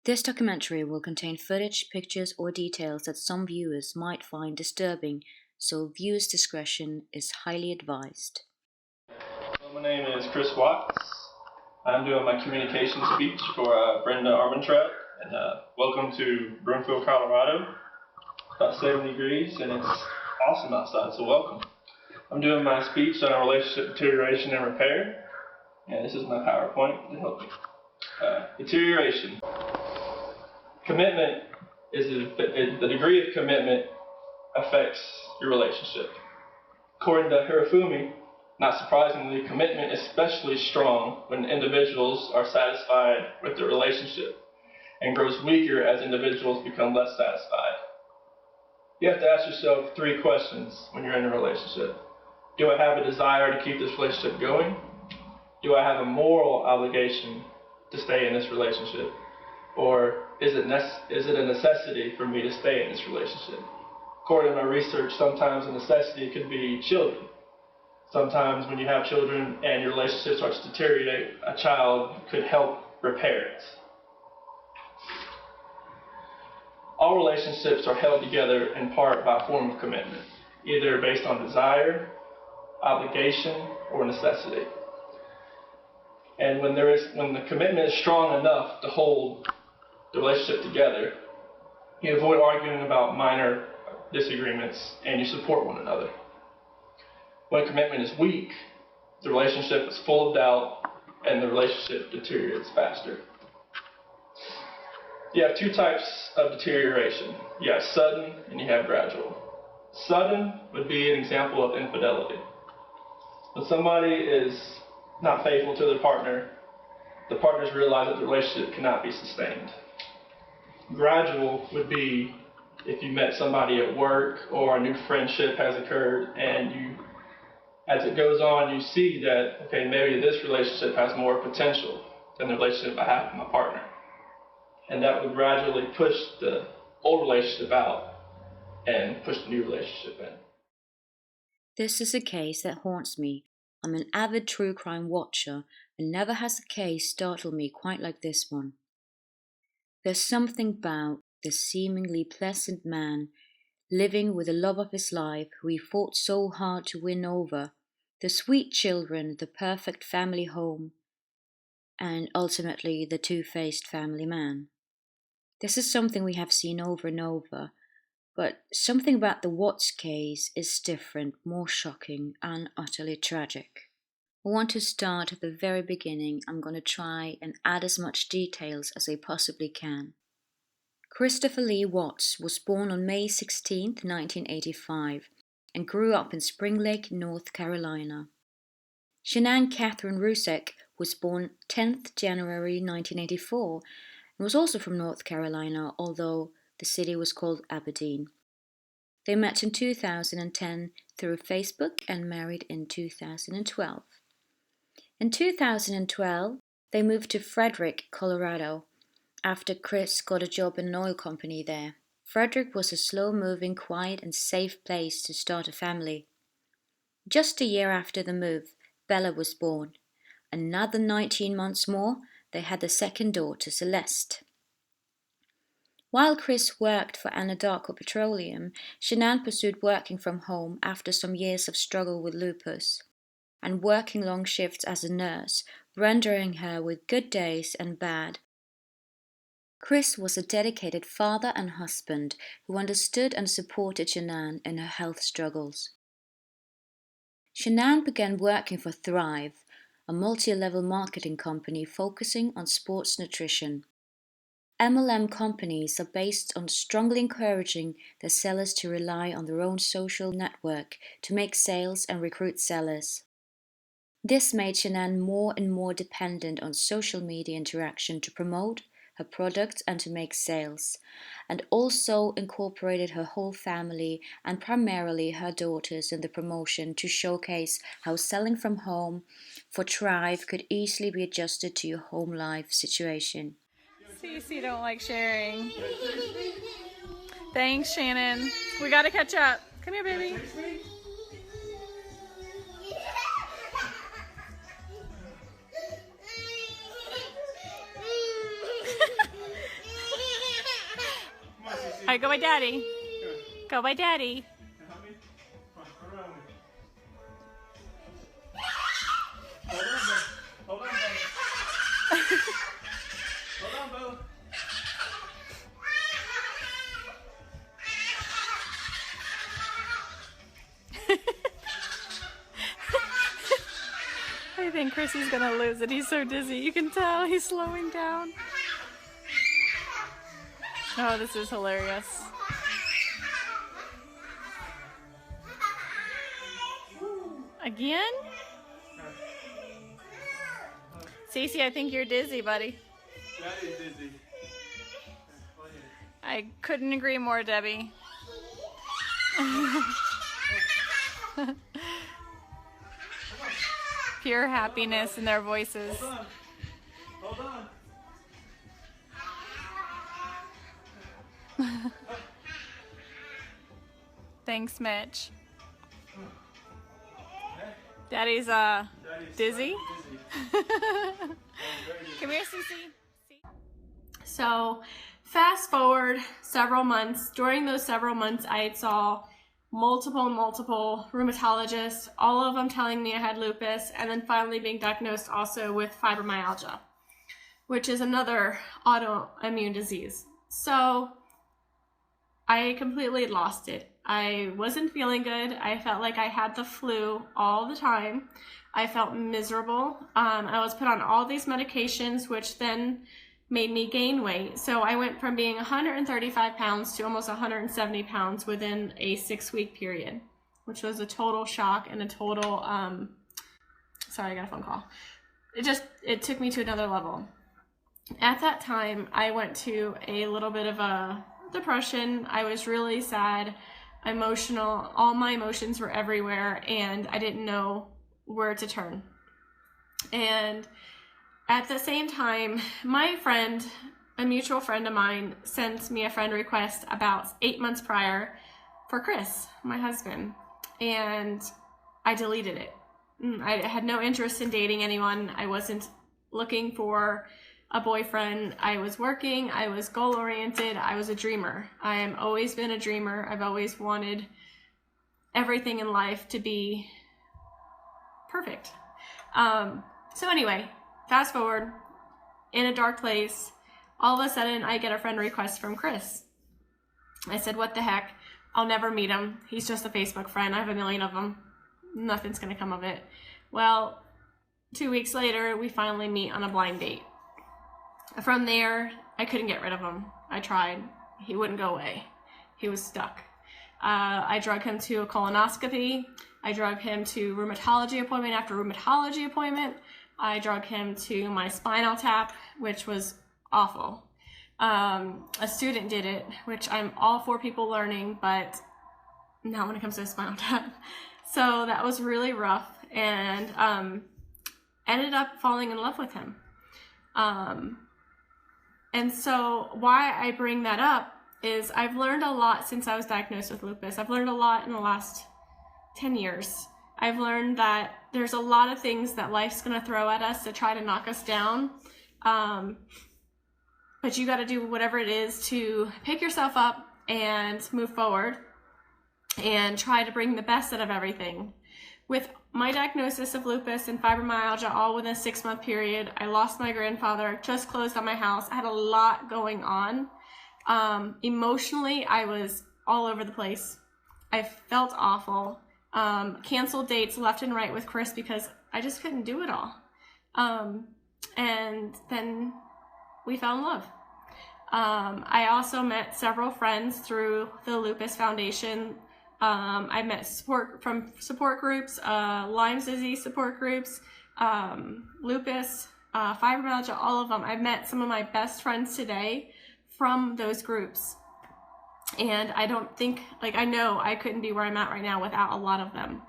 This documentary will contain footage, pictures, or details that some viewers might find disturbing, so viewers' discretion is highly advised. My name is Chris Watts. I'm doing my communication speech for Brenda Armentrout, and welcome to Broomfield, Colorado. About 70 degrees, and it's awesome outside, so welcome. I'm doing my speech on relationship deterioration and repair, and this is my PowerPoint to help me. Deterioration. Commitment is the degree of commitment affects your relationship. According to Hirofumi, not surprisingly, commitment is especially strong when individuals are satisfied with their relationship and grows weaker as individuals become less satisfied. You have to ask yourself 3 questions when you're in a relationship. Do I have a desire to keep this relationship going? Do I have a moral obligation to stay in this relationship? Or is it a necessity for me to stay in this relationship? According to my research, sometimes a necessity could be children. Sometimes when you have children and your relationship starts to deteriorate, a child could help repair it. All relationships are held together in part by a form of commitment, either based on desire, obligation, or necessity. And when the commitment is strong enough to hold the relationship together, you avoid arguing about minor disagreements and you support one another. When commitment is weak, the relationship is full of doubt and the relationship deteriorates faster. You have 2 types of deterioration. You have sudden and you have gradual. Sudden would be an example of infidelity. When somebody is not faithful to their partner, the partners realize that the relationship cannot be sustained. Gradual would be if you met somebody at work or a new friendship has occurred and as it goes on, you see that, okay, maybe this relationship has more potential than the relationship I have with my partner. And that would gradually push the old relationship out and push the new relationship in. This is a case that haunts me. I'm an avid true crime watcher, and never has a case startled me quite like this one. There's something about this seemingly pleasant man living with the love of his life who he fought so hard to win over, the sweet children, the perfect family home, and ultimately the two-faced family man. This is something we have seen over and over, but something about the Watts case is different, more shocking, and utterly tragic. I want to start at the very beginning. I'm going to try and add as much details as I possibly can. Christopher Lee Watts was born on May 16, 1985, and grew up in Spring Lake, North Carolina. Shannan Catherine Rzucek was born 10th January 1984 and was also from North Carolina, although the city was called Aberdeen. They met in 2010 through Facebook and married in 2012. In 2012, they moved to Frederick, Colorado, after Chris got a job in an oil company there. Frederick was a slow-moving, quiet and safe place to start a family. Just a year after the move, Bella was born. Another 19 months more, they had the second daughter, Celeste. While Chris worked for Anadarko Petroleum, Shannan pursued working from home after some years of struggle with lupus, and working long shifts as a nurse, rendering her with good days and bad. Chris was a dedicated father and husband who understood and supported Shannan in her health struggles. Shannan began working for Thrive, a multi-level marketing company focusing on sports nutrition. MLM companies are based on strongly encouraging their sellers to rely on their own social network to make sales and recruit sellers. This made Shannan more and more dependent on social media interaction to promote her products and to make sales, and also incorporated her whole family and primarily her daughters in the promotion to showcase how selling from home for Thrive could easily be adjusted to your home life situation. Cece don't like sharing. Thanks, Shannan. We gotta catch up. Come here, baby. Alright, go by daddy. Go by daddy. Help me. Come on, run around with me. Hold on, Bo. Hold on, Bo. Hold on, Bo. I think Chrissy's gonna lose it. He's so dizzy. You can tell he's slowing down. Oh, this is hilarious. Again? Cece, I think you're dizzy, buddy. Daddy's dizzy. I couldn't agree more, Debbie. Pure happiness in their voices. Hold on. Hold on. Thanks, Mitch. Daddy's dizzy. Come here, Cece. So, fast forward several months. During those several months, I saw multiple rheumatologists, all of them telling me I had lupus, and then finally being diagnosed also with fibromyalgia, which is another autoimmune disease. So I completely lost it. I wasn't feeling good. I felt like I had the flu all the time. I felt miserable. I was put on all these medications, which then made me gain weight. So I went from being 135 pounds to almost 170 pounds within a 6-week period, which was a total shock and a total, sorry, I got a phone call. It took me to another level. At that time, I went to a little bit of a depression. I was really sad, emotional. All my emotions were everywhere, and I didn't know where to turn. And at the same time, my friend, a mutual friend of mine, sent me a friend request about 8 months prior for Chris, my husband, and I deleted it. I had no interest in dating anyone. I wasn't looking for a boyfriend. I was working. I was goal-oriented. I was a dreamer. I have always been a dreamer. I've always wanted everything in life to be perfect. So anyway, fast forward, in a dark place, all of a sudden I get a friend request from Chris. I said, what the heck? I'll never meet him. He's just a Facebook friend. I have a million of them. Nothing's gonna come of it. Well, 2 weeks later, we finally meet on a blind date. From there, I couldn't get rid of him. I tried. He wouldn't go away. He was stuck. I drug him to a colonoscopy. I drug him to rheumatology appointment after rheumatology appointment. I drug him to my spinal tap, which was awful. A student did it, which I'm all for people learning, but not when it comes to a spinal tap. So that was really rough, and ended up falling in love with him. And so why I bring that up is I've learned a lot since I was diagnosed with lupus. I've learned a lot in the last 10 years. I've learned that there's a lot of things that life's going to throw at us to try to knock us down. But you got to do whatever it is to pick yourself up and move forward and try to bring the best out of everything. With my diagnosis of lupus and fibromyalgia all within a 6-month period, I lost my grandfather, just closed on my house. I had a lot going on. Emotionally, I was all over the place. I felt awful. Canceled dates left and right with Chris because I just couldn't do it all. And then we fell in love. I also met several friends through the Lupus Foundation. I met support groups, Lyme's disease support groups, lupus, fibromyalgia, all of them. I've met some of my best friends today from those groups. And I don't think, I know I couldn't be where I'm at right now without a lot of them,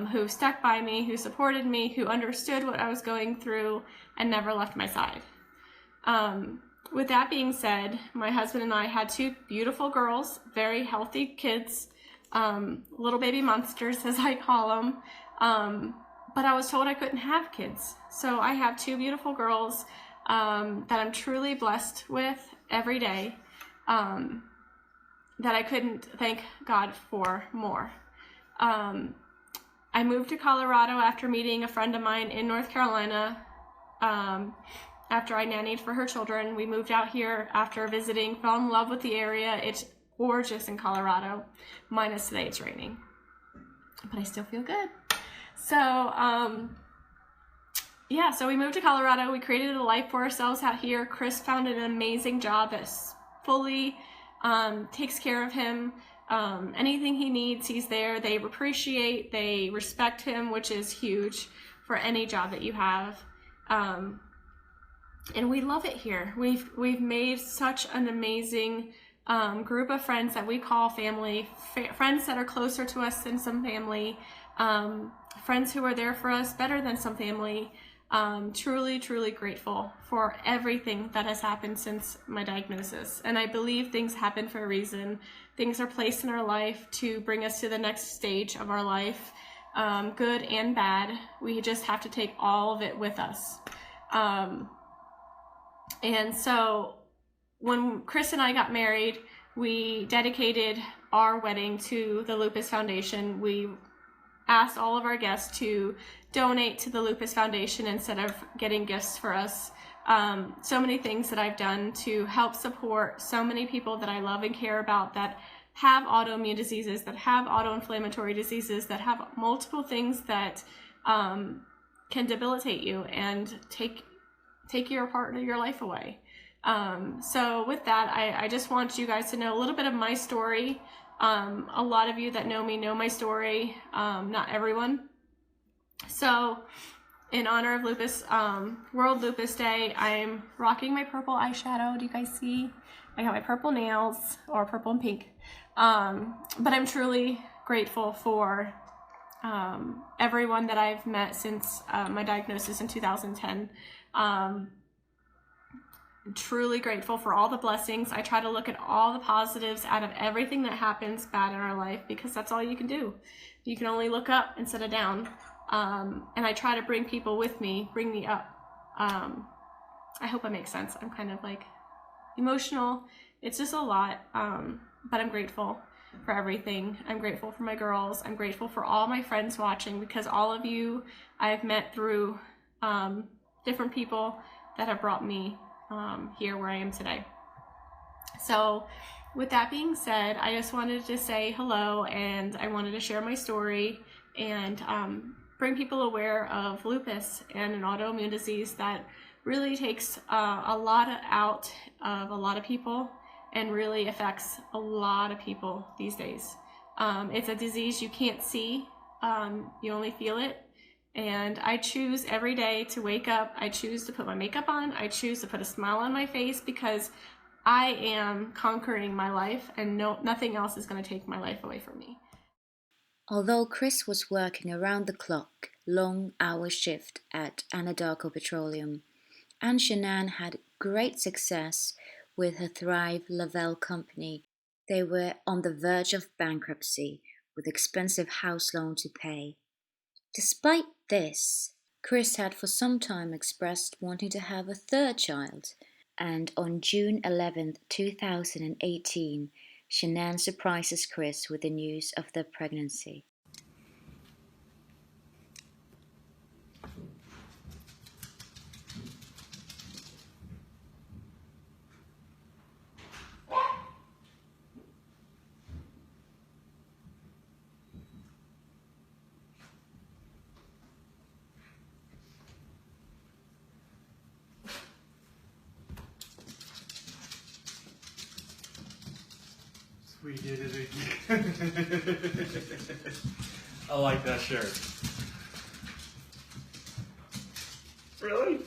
who stuck by me, who supported me, who understood what I was going through and never left my side. With that being said, my husband and I had 2 beautiful girls, very healthy kids, little baby monsters, as I call them. But I was told I couldn't have kids. So I have 2 beautiful girls that I'm truly blessed with every day. that I couldn't thank God for more. I moved to Colorado after meeting a friend of mine in North Carolina. After I nannied for her children, we moved out here after visiting, fell in love with the area. It's gorgeous in Colorado, minus today it's raining, but I still feel good. So, so we moved to Colorado. We created a life for ourselves out here. Chris found an amazing job that fully takes care of him. Anything he needs, he's there. They appreciate, they respect him, which is huge for any job that you have. And we love it here. We've made such an amazing group of friends that we call family, friends that are closer to us than some family, friends who are there for us better than some family. Truly, truly grateful for everything that has happened since my diagnosis. And I believe things happen for a reason. Things are placed in our life to bring us to the next stage of our life, good and bad. We just have to take all of it with us. And so when Chris and I got married, we dedicated our wedding to the Lupus Foundation. We asked all of our guests to donate to the Lupus Foundation instead of getting gifts for us. So many things that I've done to help support so many people that I love and care about that have autoimmune diseases, that have autoinflammatory diseases, that have multiple things that can debilitate you and take your part of your life away. So with that, I just want you guys to know a little bit of my story. A lot of you that know me know my story, not everyone. So in honor of Lupus, World Lupus Day, I'm rocking my purple eyeshadow. Do you guys see? I got my purple nails, or purple and pink. But I'm truly grateful for everyone that I've met since my diagnosis in 2010. Truly grateful for all the blessings. I try to look at all the positives out of everything that happens bad in our life, because that's all you can do. You can only look up instead of down. And I try to bring people with me, bring me up. I hope that makes sense. I'm kind of like emotional. It's just a lot, but I'm grateful for everything. I'm grateful for my girls. I'm grateful for all my friends watching, because all of you I've met through different people that have brought me here where I am today. So with that being said, I just wanted to say hello, and I wanted to share my story and bring people aware of lupus and an autoimmune disease that really takes a lot out of a lot of people and really affects a lot of people these days. It's a disease you can't see, you only feel it. And I choose every day to wake up, I choose to put my makeup on, I choose to put a smile on my face, because I am conquering my life, and nothing else is going to take my life away from me. Although Chris was working around the clock, long-hour shift at Anadarko Petroleum, and Shannan had great success with her Thrive Lavelle company, they were on the verge of bankruptcy with expensive house loan to pay. Despite this, Chris had for some time expressed wanting to have a third child, and on June 11, 2018, Shannan surprises Chris with the news of their pregnancy. We did it again. I like that shirt. Really?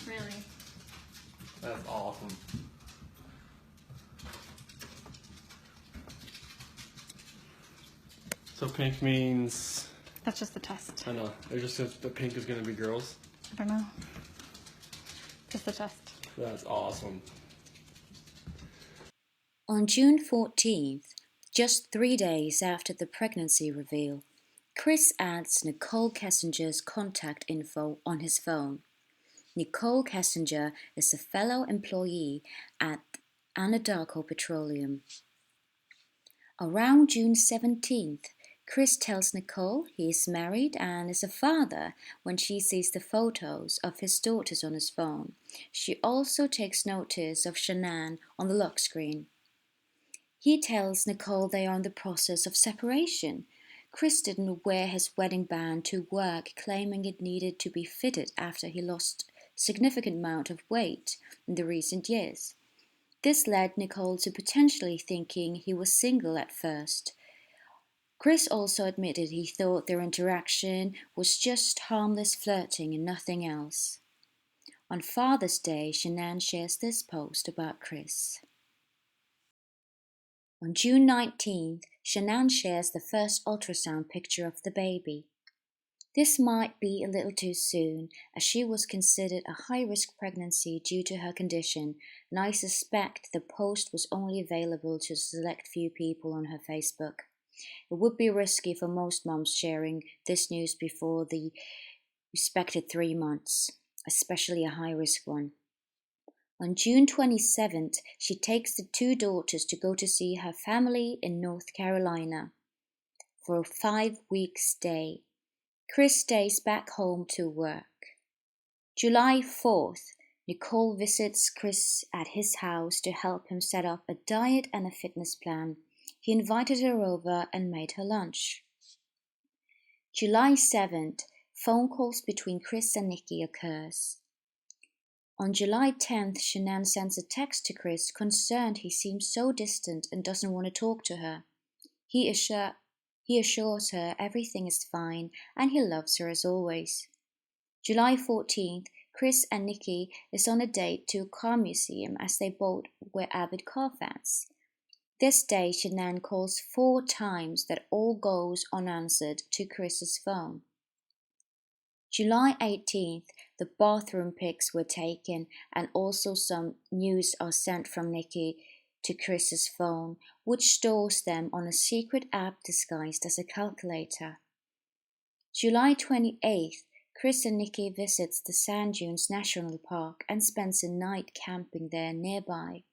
Really. That's awesome. So pink means... That's just the test. I know. It just says the pink is going to be girls. I don't know. Just the test. That's awesome. On June 14th, just 3 days after the pregnancy reveal, Chris adds Nicole Kessinger's contact info on his phone. Nicole Kessinger is a fellow employee at Anadarko Petroleum. Around June 17th, Chris tells Nicole he is married and is a father when she sees the photos of his daughters on his phone. She also takes notice of Shannan on the lock screen. He tells Nicole they are in the process of separation. Chris didn't wear his wedding band to work, claiming it needed to be fitted after he lost a significant amount of weight in the recent years. This led Nicole to potentially thinking he was single at first. Chris also admitted he thought their interaction was just harmless flirting and nothing else. On Father's Day, Shannan shares this post about Chris. On June 19th, Shannan shares the first ultrasound picture of the baby. This might be a little too soon, as she was considered a high-risk pregnancy due to her condition, and I suspect the post was only available to a select few people on her Facebook. It would be risky for most moms sharing this news before the respected 3 months, especially a high-risk one. On June 27th, she takes the 2 daughters to go to see her family in North Carolina for a 5-week stay. Chris stays back home to work. July 4th, Nicole visits Chris at his house to help him set up a diet and a fitness plan. He invited her over and made her lunch. July 7th, phone calls between Chris and Nikki occurs. On July 10th, Shannan sends a text to Chris, concerned he seems so distant and doesn't want to talk to her. He assures her everything is fine and he loves her as always. July 14th, Chris and Nikki is on a date to a car museum as they both were avid car fans. This day, Shannan calls 4 times that all goes unanswered to Chris's phone. July 18th, the bathroom pics were taken and also some news are sent from Nikki to Chris's phone, which stores them on a secret app disguised as a calculator. July 28th, Chris and Nikki visits the Sand Dunes National Park and spends a night camping there nearby.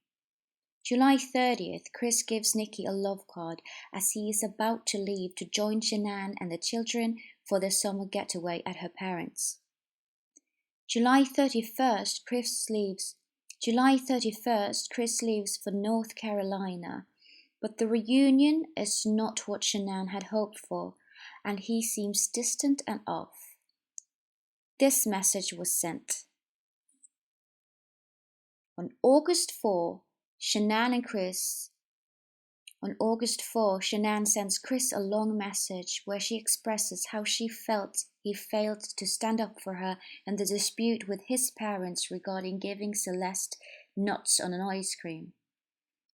July 30th, Chris gives Nikki a love card as he is about to leave to join Shannan and the children for their summer getaway at her parents'. July 31st, Chris leaves for North Carolina, but the reunion is not what Shannan had hoped for, and he seems distant and off. This message was sent. On August 4, Shannan sends Chris a long message where she expresses how she felt he failed to stand up for her in the dispute with his parents regarding giving Celeste nuts on an ice cream.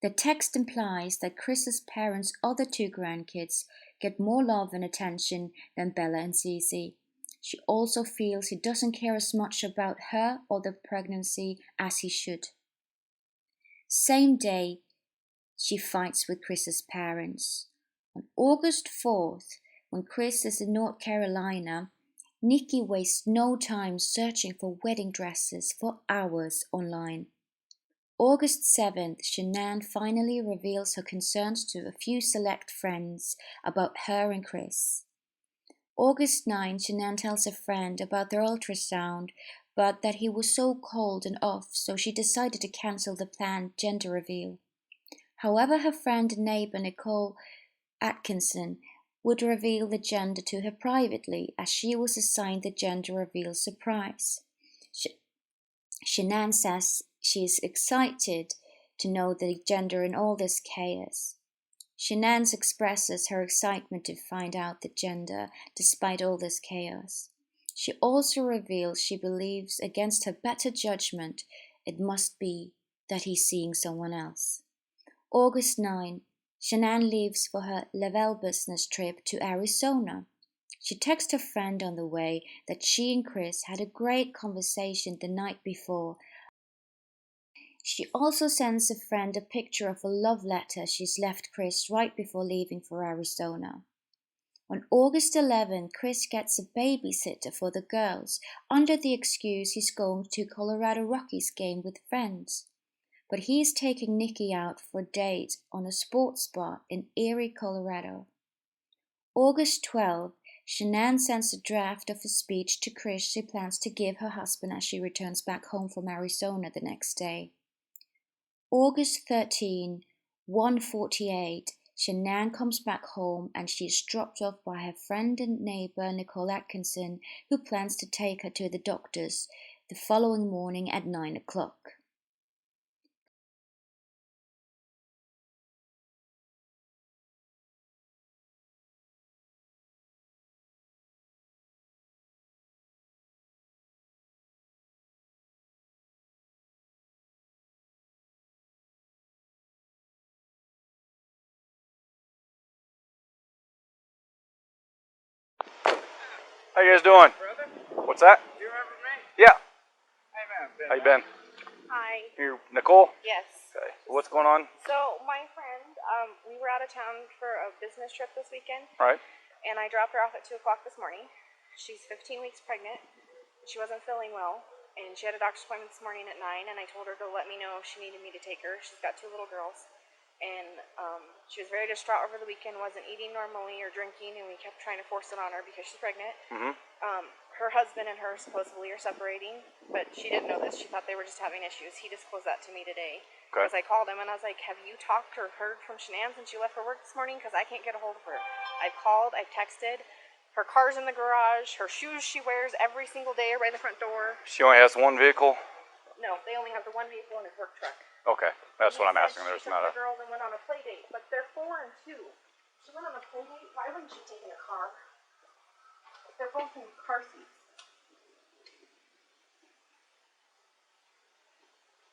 The text implies that Chris's parents' other 2 grandkids get more love and attention than Bella and Cece. She also feels he doesn't care as much about her or the pregnancy as he should. Same day, she fights with Chris's parents. On August 4th, when Chris is in North Carolina, Nikki wastes no time searching for wedding dresses for hours online. August 7th, Shannan finally reveals her concerns to a few select friends about her and Chris. August 9th, Shannan tells a friend about their ultrasound, but that he was so cold and off, so she decided to cancel the planned gender reveal. However, her friend and neighbor Nicole Atkinson would reveal the gender to her privately, as she was assigned the gender reveal surprise. Shannan says she is excited to know the gender in all this chaos. Shannan expresses her excitement to find out the gender despite all this chaos. She also reveals she believes, against her better judgment, it must be that he's seeing someone else. August 9, Shannan leaves for her Level business trip to Arizona. She texts her friend on the way that she and Chris had a great conversation the night before. She also sends a friend a picture of a love letter she's left Chris right before leaving for Arizona. On August 11, Chris gets a babysitter for the girls under the excuse he's going to Colorado Rockies game with friends. but he's taking Nikki out for a date on a sports spot in Erie, Colorado. August 12, Shannan sends a draft of a speech to Chris she plans to give her husband as she returns back home from Arizona the next day. August 13, 1:48, Shannan comes back home and she is dropped off by her friend and neighbor Nicole Atkinson, who plans to take her to the doctor's the following morning at 9 o'clock. How you guys doing? Brother? What's that? Do you remember me? Yeah. Hey man. How you been? Hi. You Nicole? Yes. Okay. What's going on? So my friend, we were out of town for a business trip this weekend, All right. and I dropped her off at 2 o'clock this morning. She's 15 weeks pregnant. She wasn't feeling well, and she had a doctor's appointment this morning at 9, and I told her to let me know if she needed me to take her. She's got 2 little girls, and she was very distraught over the weekend, wasn't eating normally or drinking, and we kept trying to force it on her because she's pregnant. Her husband and her supposedly are separating, but she didn't know this. She thought they were just having issues. He disclosed that to me today. Okay. Because I called him and I was like, have you talked or heard from Shanann since she left for work this morning? Because I can't get a hold of her. I've called, I've texted. Her car's in the garage. Her shoes she wears every single day are by the front door. She only has one vehicle? No, they only have the one vehicle and his work truck. Okay. That's what I'm asking. There's She not took a... the girls and went on a play date, but they're 4 and 2. She went on a play date. Why wouldn't she take in a car? They're both in car seats.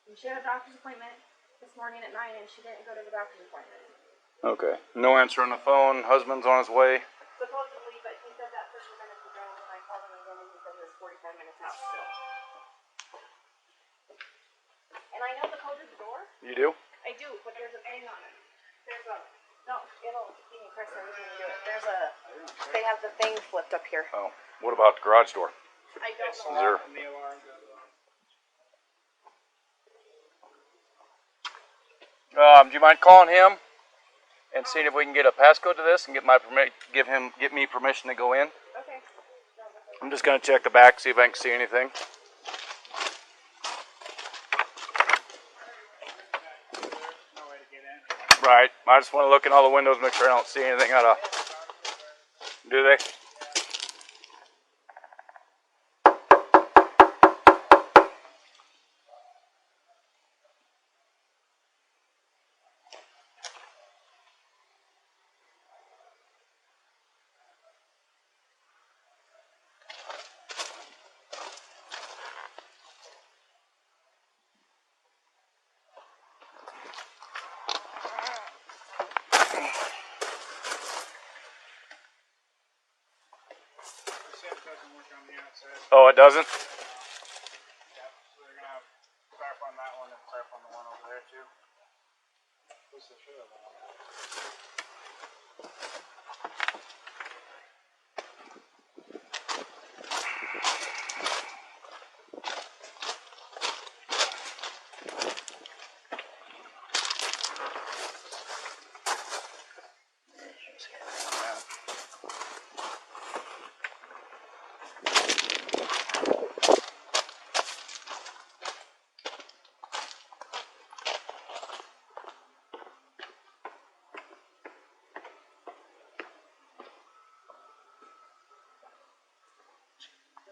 And she had a doctor's appointment this morning at 9, and she didn't go to the doctor's appointment. Okay. No answer on the phone. Husband's on his way. Supposedly, but he said that 30 minutes ago when I called him again, and he said it was 45 minutes out still. And I know the code to the door. You do? I do, but there's a thing on it. There's a, no, it'll, you can press everything and do it. There's a, they have the thing flipped up here. Oh. What about the garage door? I don't Is know. there... And the alarm goes off. Do you mind calling him and seeing if we can get a passcode to this and get me permission to go in? Okay. I'm just gonna check the back, see if I can see anything. There's no way to get in. Right. I just want to look in all the windows, make sure I don't see anything out of... Do they? The shift doesn't work on the outside. Oh, it doesn't? Yeah. So they're gonna have to tap on that one and tap on the one over there too. What's the show on that?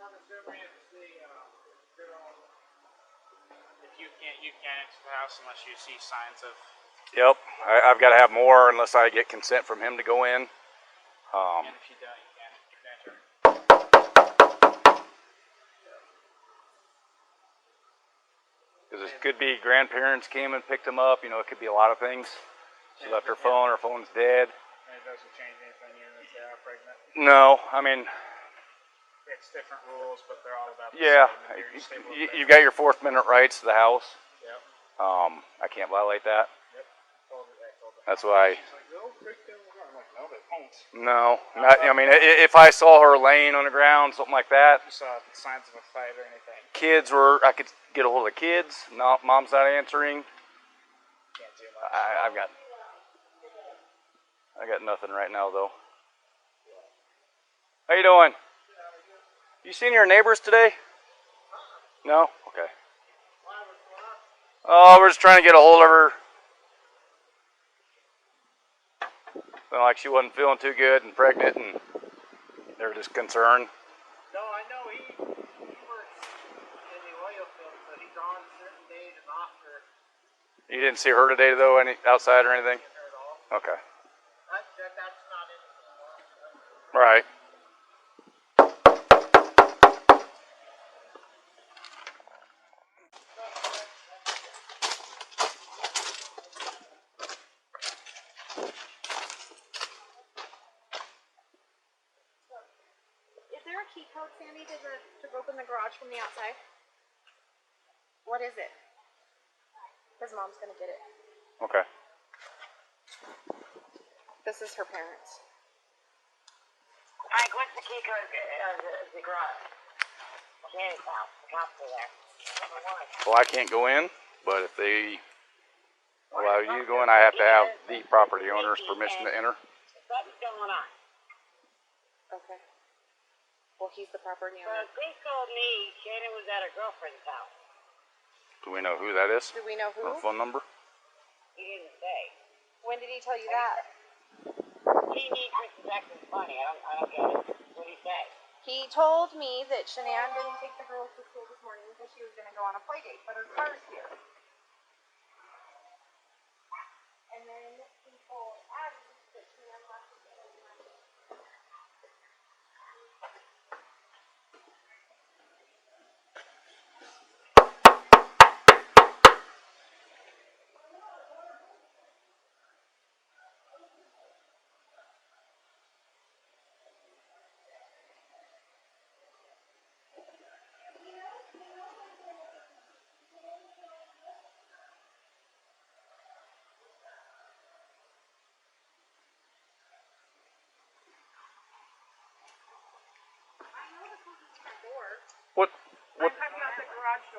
I'm assuming it's the girl. If you can't enter the house unless you see signs of. Yep. I've got to have more unless I get consent from him to go in. And if you don't, you can't enter. Because it could be grandparents came and picked him up. You know, it could be a lot of things. She left her phone. Her phone's dead. And it doesn't change anything even if they are pregnant. No, I mean, It's different rules, but they're all about the yeah. same. You're stable You've got your Fourth Amendment rights to the house. Yep. I can't violate that. Yep. Told her that. That's why. She's like, they'll break down the door. I'm like, no, they won't. No, not. I mean, if I saw her laying on the ground, something like that, You saw signs of a fight or anything. kids were. I could get a hold of the kids. No, mom's not answering. I got nothing right now though. How you doing? You seen your neighbors today? No? Okay. Oh, we're just trying to get a hold of her. Felt like she wasn't feeling too good and pregnant, and they're just concerned. No, I know he works in the oil field, so he's on certain days and off for. You didn't see her today though, any outside or anything? Okay. That's not it. Right. Is there a key code, Sandy, to open the garage from the outside? What is it? His mom's gonna get it. Okay. This is her parents. Alright, what's the key code of the garage? Shanny's house. The cops are there. Well, I can't go in, but if they allow you to go in, I have to have the property owner's permission to enter. Something's going on. Okay. Well, he's the property owner. Well, Chris told me Shannon was at her girlfriend's house. Do we know who that is? Do we know who? Or phone number? He didn't say. When did he tell you that? He needs Chris is acting funny. I don't get it. What did he say? He told me that Shanann didn't take the girls to school this morning because she was going to go on a play date, but her car's here. And then he told Abby that Shanann left the day.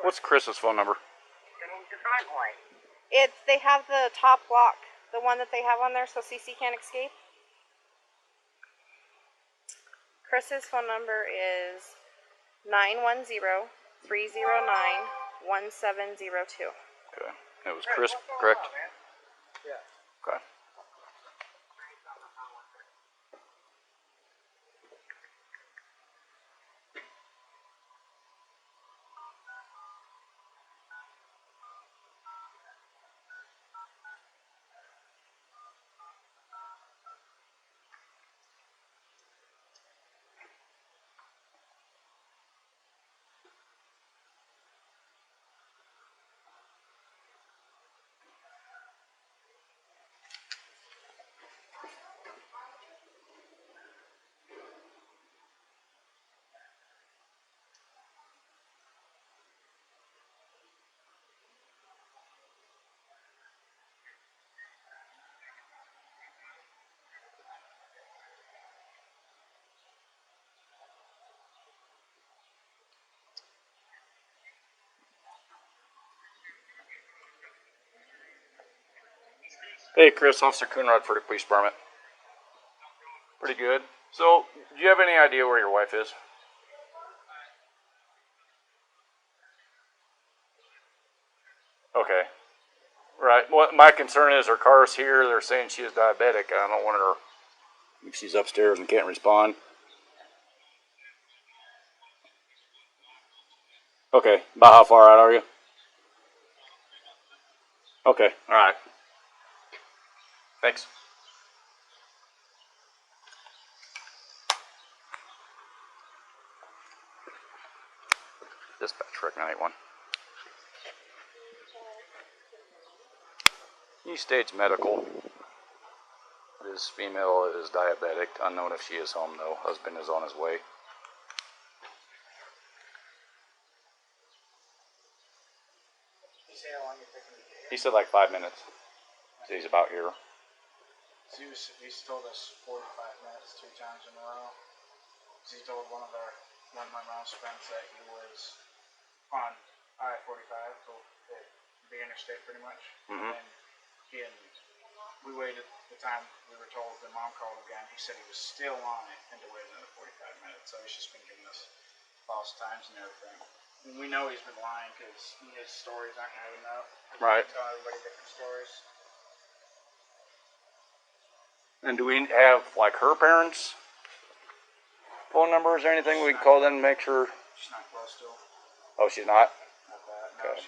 What's Chris's phone number? The driveway. They have the top lock, the one that they have on there so CC can't escape. Chris's phone number is 910-309-1702. Okay. It was Chris, correct? Yeah. Okay. Hey, Chris, Officer Coonrod for the police department. Pretty good. So, do you have any idea where your wife is? Okay. Right. Well, my concern is her car's here. They're saying she is diabetic. I don't want her. If she's upstairs and can't respond. Okay. About how far out are you? Okay. All right. Thanks. Dispatch Rec 981. East Stage Medical. This female is diabetic. Unknown if she is home though. Husband is on his way. You say how long you're taking to get here? He said like 5 minutes. So he's about here. So he's told us 45 minutes 2 times in a row. So he told one of my mom's friends that he was on I-45, so the interstate pretty much. Mm-hmm. And And we waited the time we were told. The mom called again. He said he was still on it and to wait another 45 minutes. So he's just been giving us false times and everything. And we know he's been lying because his stories aren't good enough. Right. Tell everybody different stories. And do we have, like, her parents' phone numbers or anything we can call them to make sure? She's not close to him. Oh, she's not? Not that. No, Okay.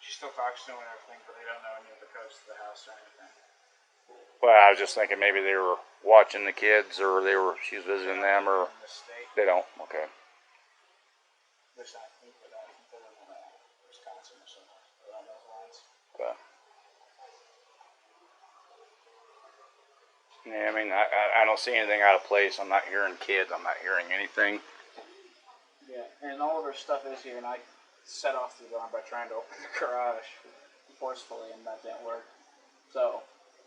she still talks to him and everything, but they don't know any of the codes to the house or anything. Well, I was just thinking maybe they were watching the kids or she was visiting them or In this state, they don't. Okay. there's not people that I think they live in Wisconsin or somewhere around those lines. Okay. Yeah, I mean, I don't see anything out of place. I'm not hearing kids. I'm not hearing anything. Yeah, and all of her stuff is here, and I set off the alarm by trying to open the garage forcefully, and that didn't work. So,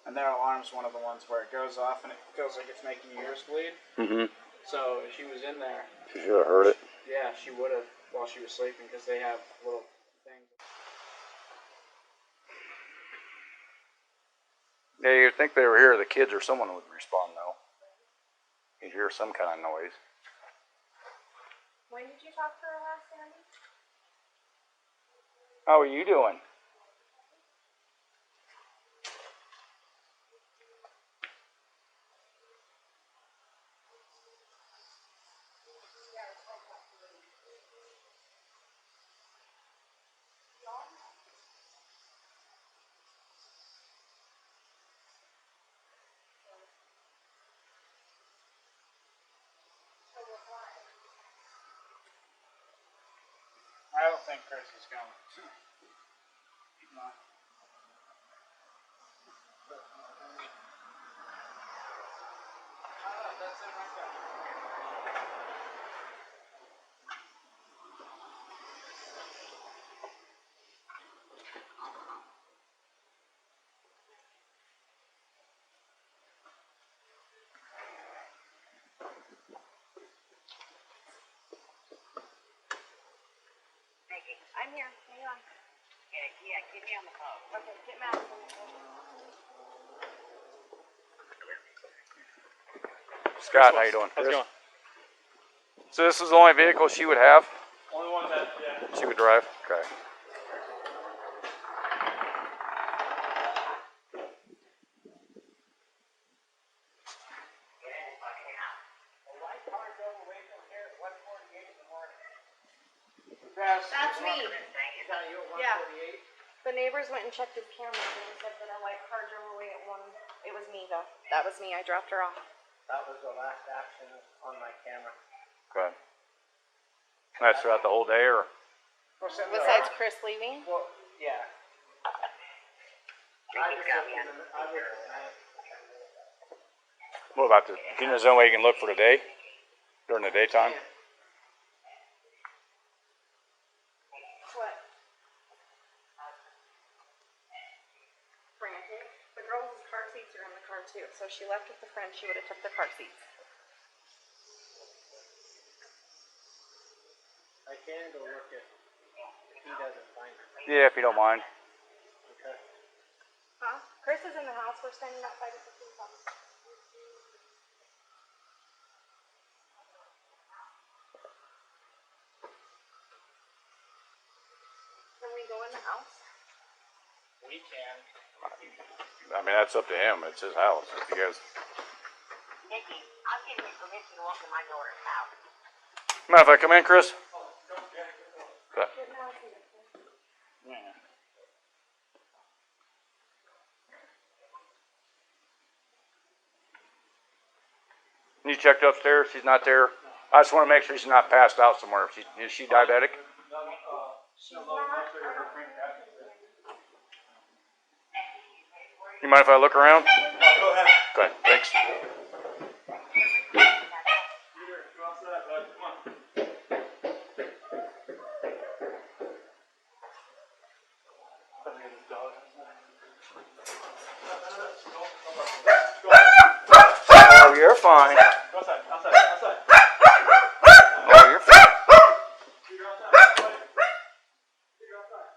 and their alarm's one of the ones where it goes off and it feels like it's making your ears bleed. Mm-hmm. So if she was in there, She should have heard it. yeah, she would have while she was sleeping, because they have little things. Yeah, you'd think they were here. The kids or someone would respond, though. You'd hear some kind of noise. When did you talk to her last, Sandy? How are you doing? I don't think Chris is going. No. That's it right there. I'm here. Hang on. Yeah, get me on the phone. Okay, get Matt. Scott, how you doing? How's it going? So this is the only vehicle she would have? Only one that, yeah. She would drive? Okay. That's me. Is that you at Yeah. 148? The neighbors went and checked his camera and they said that a white car drove away at 1. It was me though. That was me. I dropped her off. That was the last action on my camera. Okay. That's throughout the whole day, or? Besides Chris leaving. Well, yeah. What about the, can there's no way you can look for the day? During the daytime? What? Frantic. The girls' car seats are in the car too. So she left with a friend. She would have took the car seats. I can go look if he doesn't find her. Yeah, if you don't mind. Okay. Huh? Chris is in the house. We're standing outside of the police office. Can we go in the house? We can. I mean, that's up to him. It's his house. If you guys. Nikki, I'll give you permission to walk in my daughter's house. Mind if I come in, Chris? Okay. Yeah. You checked upstairs? She's not there? I just want to make sure she's not passed out somewhere. Is she diabetic? You mind if I look around? Go ahead. Okay, thanks. Oh, you're fine. Go outside, outside, outside. Oh, you're fine. You're outside. You're outside.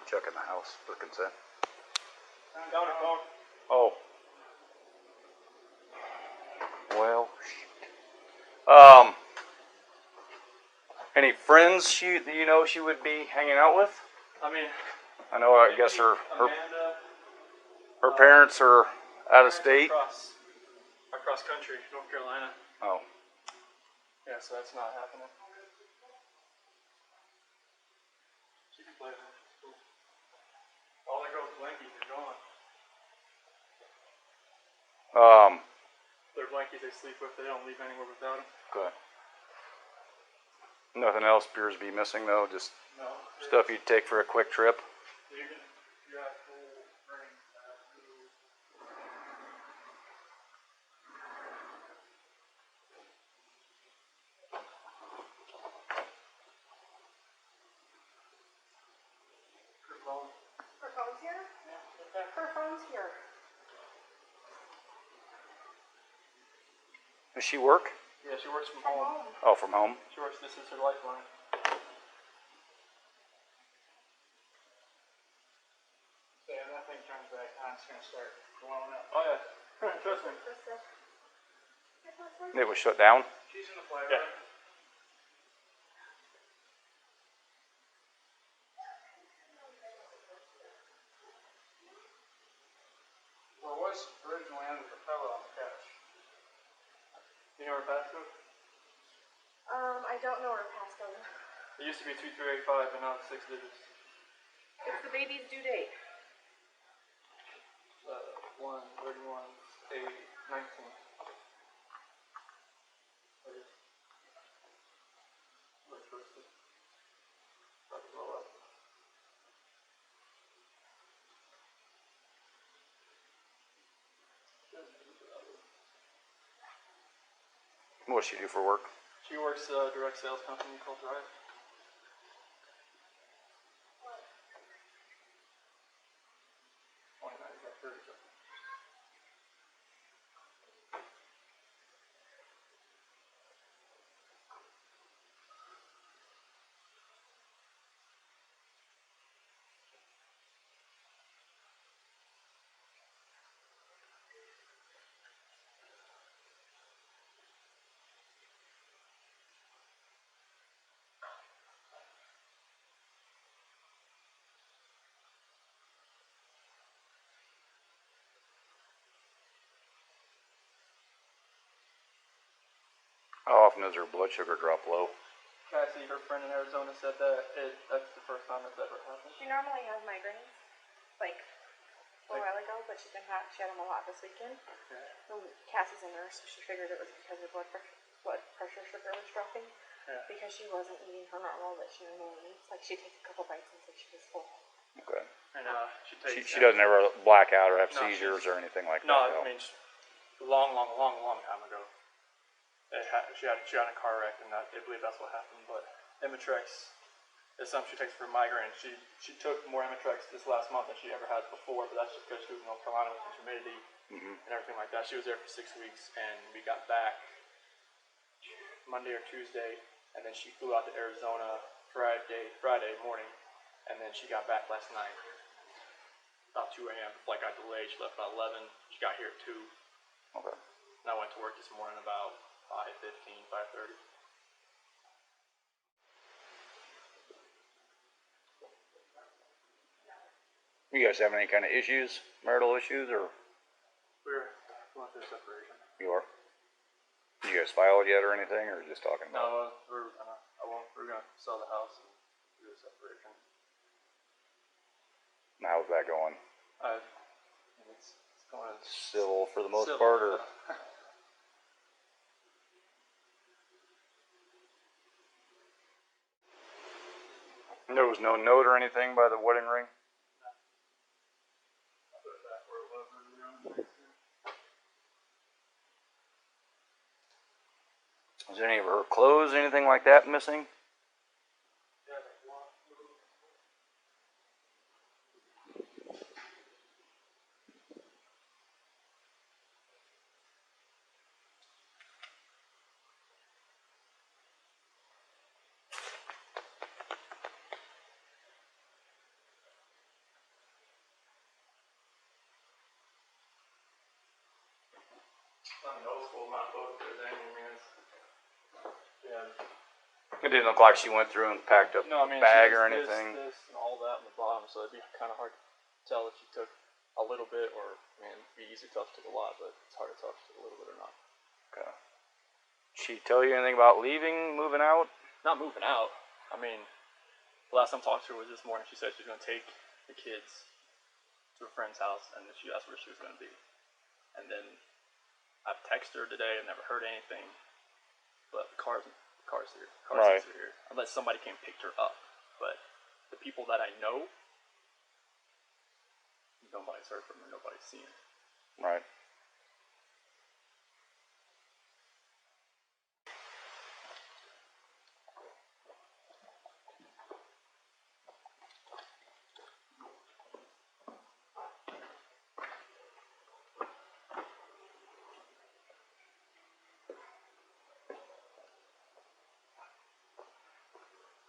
check in the house for consent. Down her phone. Oh. Well, any friends she would be hanging out with? I mean, I know. I guess her Amanda, parents are out of state. across country, North Carolina. Oh. Yeah, so that's not happening. She can play with it. Cool. All the girls' blankies are gone. Their blankies they sleep with, they don't leave anywhere without them. Good. Nothing else appears to be missing though. Just No. stuff you'd take for a quick trip. You can, you have full ring. Her phone's here? Yeah. Her phone's here. Does she work? Yeah, she works from home. Oh, from home. She works, this is her lifeline. So yeah, that thing turns back on, it's gonna start blowing up. Oh yeah, trust me. It was shut down. She's in the play. Yeah. Well, it was originally under the pillow on the couch. You know her passcode? I don't know her passcode. It used to be 2385, but now it's 6 digits. It's the baby's due date. 1/31/8/19. Looks twisted. About to blow up. What does she do for work? She works a direct sales company called Rhylie. How often does her blood sugar drop low? Cassie, her friend in Arizona, said that that's the first time that's ever happened. She normally has migraines, like a while ago, but she had them a lot this weekend. Cassie's a nurse, so she figured it was because her blood pressure sugar was dropping. Yeah. Because she wasn't eating her normal that she normally eats. Like she takes a couple bites until she was full. Okay. And She doesn't ever black out or have No, seizures or anything like No, that. I mean, a long time ago. She had in a car wreck, and I believe that's what happened. But Imitrex is something she takes for migraine. She took more Imitrex this last month than she ever had before, but that's just because she was in North Carolina with the humidity and everything like that. She was there for 6 weeks, and we got back Monday or Tuesday, and then she flew out to Arizona Friday morning, and then she got back last night about 2 a.m. The flight got delayed. She left about 11. She got here at 2. Okay. And I went to work this morning about 5:15, 5:30. You guys having any kind of issues, marital issues, or We're going through separation. you are? Did you guys file it yet or anything, or just talking about? No, we're gonna sell the house and do a separation. And how's that going? It's going Civil for the most civil, part, or? yeah. There was no note or anything by the wedding ring? Is any of her clothes, anything like that missing? I mean, old school, not close to it, yeah. It didn't look like she went through and packed up No, I mean, bag she or has anything. This and all that on the bottom, so it'd be kind of hard to tell if she took a little bit, or I mean, it'd be easy to tell if she took a lot, but it's hard to tell if she took a little bit or not. Okay. Did she tell you anything about leaving, moving out? Not moving out. I mean, the last time I talked to her was this morning. She said she was going to take the kids to a friend's house, and she asked where she was going to be. And then I've texted her today. I've never heard anything, but the car's here. Car Right. seats are here. Unless somebody came and picked her up. But the people that I know, nobody's heard from her. Nobody's seen her. Right.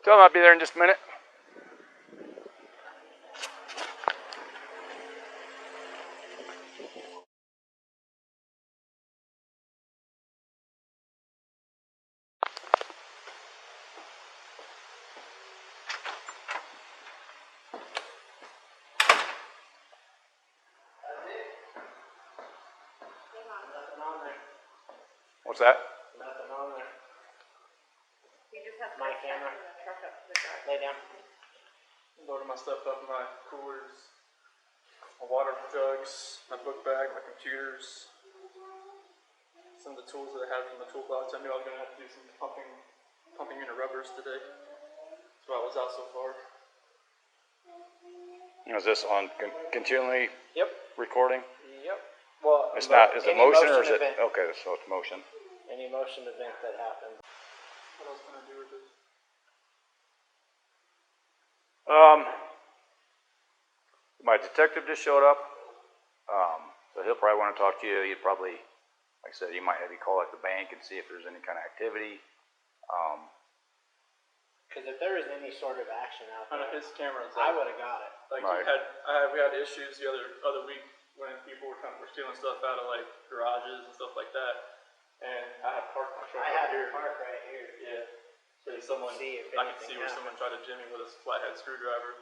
Tell them I'll be there in just a minute. Nothing on there. What's that? Nothing on there. You just have to My camera. the truck up to the garage. Lay down. Loaded my stuff up in my coolers, my water jugs, my book bag, my computers, some of the tools that I had from the toolbox. I knew I was going to have to do some pumping into rubbers today. That's why I was out so far. Is this on continually Yep. recording? Yep. Well, It's not. Is it any motion or is it? event. Okay, so it's motion. Any motion event that happens. What else can I do with this? My detective just showed up. So he'll probably want to talk to you. He'd probably, like I said, he might have you call at the bank and see if there's any kind of activity. Because if there is any sort of action out I know there, his camera's I like, would have got it. like Right. we had issues the other week when people were stealing stuff out of like garages and stuff like that. And I had parked my truck I over had here. to park right here. Yeah. So someone, See if I could anything see where happened. someone tried to jimmy with a flathead screwdriver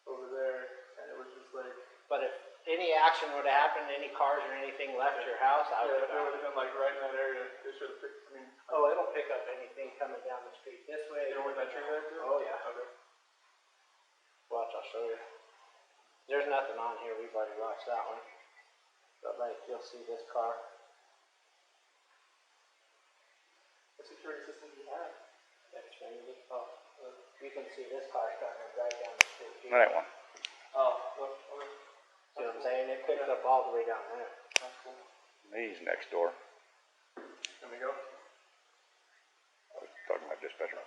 over there, and it was just like, But if any action would have happened, any cars or anything left your house, I would yeah, have if it got would it. have been like right in that area, they should have picked. I mean, Oh, it'll pick up anything coming down the street this way. you know where that tree there too? Oh, yeah. Okay. Watch, I'll show you. There's nothing on here. We've already watched that one. But like, you'll see this car. What security system do you have? Xfinity. Oh, you can see this car starting to drive down the street here. That one. Oh, look, okay. See what I'm saying? It picks up all the way down there. That's cool. He's next door. Can we go? I was talking about dispatcher.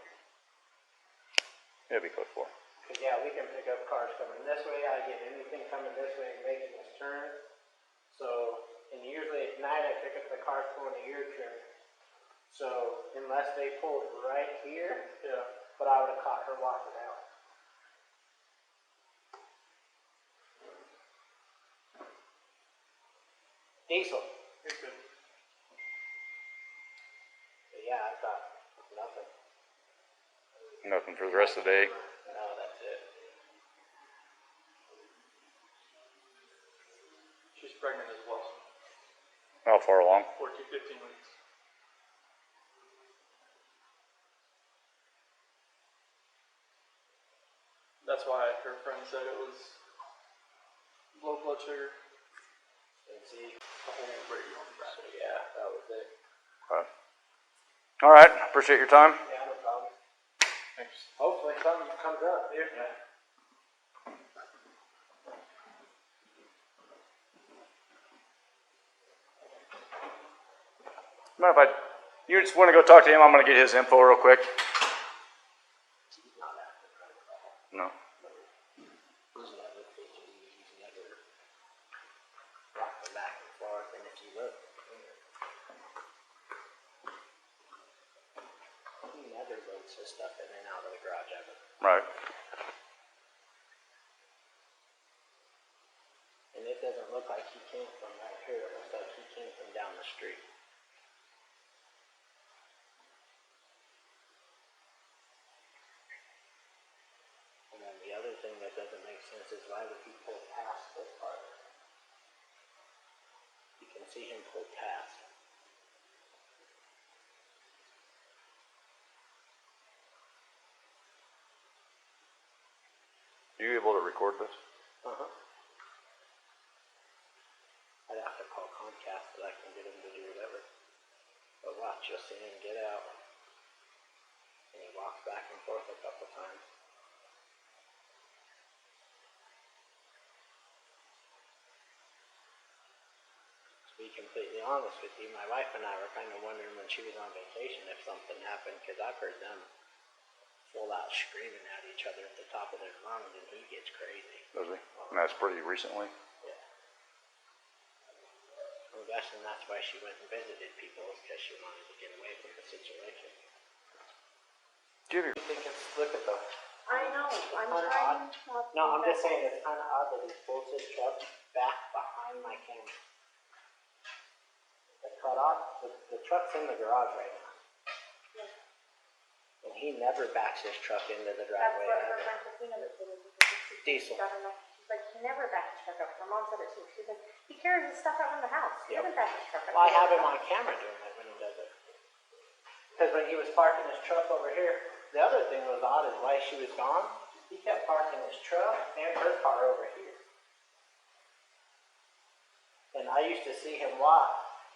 It'll be close for. Cause yeah, we can pick up cars coming this way. I get anything coming this way and making this turn. So, and usually at night I pick up the cars pulling a your turn. So, unless they pulled right here, Yeah. but I would have caught her walking out. Diesel. You're good. But yeah, I got nothing. Nothing for the rest of the day. No, that's it. She's pregnant as well. How far along? 14, 15 weeks. That's why her friend said it was low blood sugar And see, the whole radio on the back. so yeah, that was it. All right. Appreciate your time. Yeah, no problem. Thanks. Hopefully something comes up here. Yeah. Mind if you just want to go talk to him? I'm going to get his info real quick. No. He's never fidgety, he's never rocking back and forth, and if you look, he never loads his stuff in and out of the garage ever. Right. And it doesn't look like he came from right here, it looks like he came from down the the street. And then the other thing that doesn't make sense is why would he pull past this part? You can see him pull past. Are you able to record this? Uh-huh. I'd have to call Comcast, but I can get him to do whatever. But watch, you'll see him get out. And he walks back and forth a couple times. To be completely honest with you, my wife and I were kind of wondering when she was on vacation if something happened, because I've heard them full out screaming at each other at the top of their lungs, and he gets crazy. Does he? And that's pretty recently. Yeah. I'm guessing that's why she went and visited people, is because she wanted to get away from the situation. Do you have I think it's, look at the... I know, I'm trying not to. No, I'm just saying it's kind of odd that he pulls his truck back behind my camera. The cutoff, the truck's in the garage right now. Yeah. And he never backs his truck into the That's driveway what her ever. friend Christina was doing. Diesel. She's like, he never backs his truck up. Her mom said it too. She's like, he carries his stuff out from the house. He Yep. doesn't back his truck up. Well, I have him on camera doing it when he does it. Because when he was parking his truck over here, the other thing that was odd is while she was gone, he kept parking his truck and her car over here. And I used to see him walk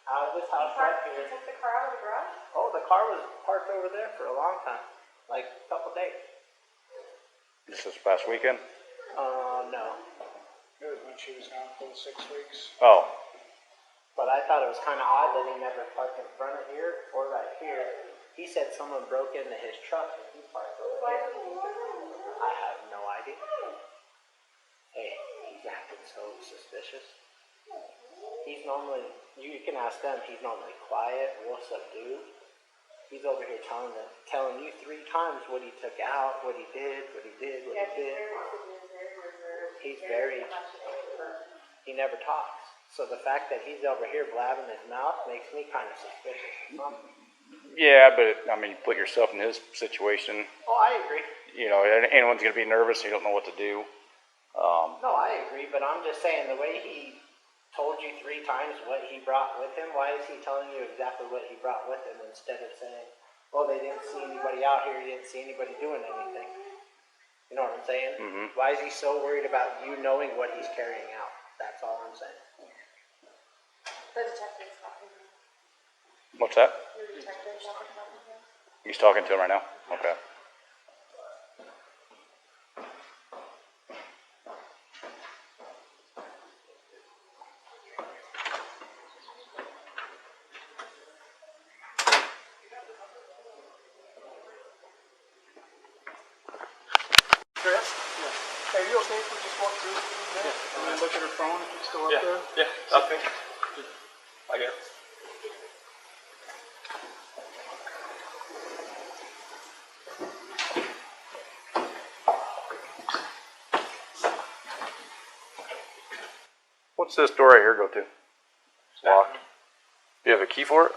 out of his house right He here. took the car out of the garage? Oh, the car was parked over there for a long time, like a couple days. This past weekend? No. It was when she was gone for the 6 weeks. Oh. But I thought it was kind of odd that he never parked in front of here or right here. He said someone broke into his truck and he parked over here. I have no idea. Hey, he's acting so suspicious. He's normally, you can ask them, he's normally quiet, real subdued. He's over here telling you 3 times what he took out, what he did, what he did, what he did. He's very, he never talks. So the fact that he's over here blabbing his mouth makes me kind of suspicious. Yeah, but I mean, put yourself in his situation. Oh, I agree. You know, anyone's going to be nervous. You don't know what to do. No, I agree, but I'm just saying the way he told you 3 times what he brought with him, why is he telling you exactly what he brought with him instead of saying, oh, they didn't see anybody out here, he didn't see anybody doing anything. You know what I'm saying? Mm-hmm. Why is he so worried about you knowing what he's carrying out? That's all I'm saying. The detective's talking to him. What's that? Your detective's talking to him. He's talking to him right now? Okay. Chris? Yeah. Hey, are you okay if we just walk through for a minute? And then look at her phone if it's still up there? Yeah, that's me. I guess. What's this door right here go to? It's locked. Do you have a key for it?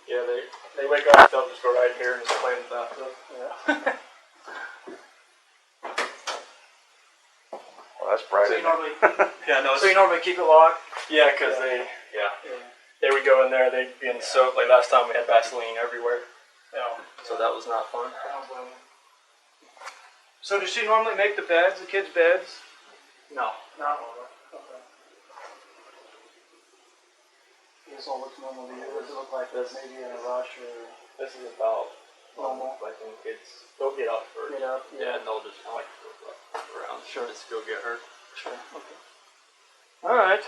Yeah, they wake up, they'll just go right here and just play in the bathtub. Yeah. Well, that's bright. So you normally, Yeah, no. so you normally keep it locked? Yeah, because they would go in there, they'd be in soap. Like last time we had Vaseline everywhere. Yeah. So that was not fun. So does she normally make the beds, the kids' beds? No. No. Okay. This all looks normal to you. Does it look like this maybe in a rush or? This is about Normal. like when kids they'll get up first. Get up, Yeah, and they'll just kind of like look around. Sure. Just go get her. Sure. Okay. All right.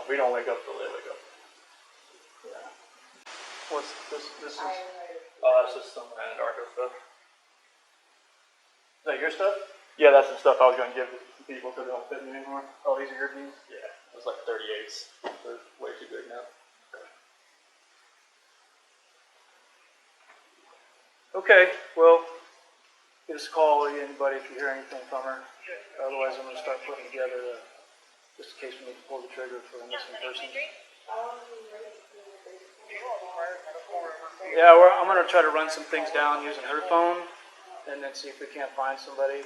We don't wake up till they wake up. Yeah. What's this? This is. Oh, that's just some Anadarko stuff. Is that your stuff? Yeah, that's some stuff I was going to give to some people because they don't fit me anymore. Oh, these are your jeans. Yeah, it was like 38s. They're way too big now. Okay. Well, give us a call, anybody, if you hear anything from her. Otherwise, I'm going to start putting together just in case we need to pull the trigger for a missing person. Yeah, I'm going to try to run some things down using her phone and then see if we can't find somebody.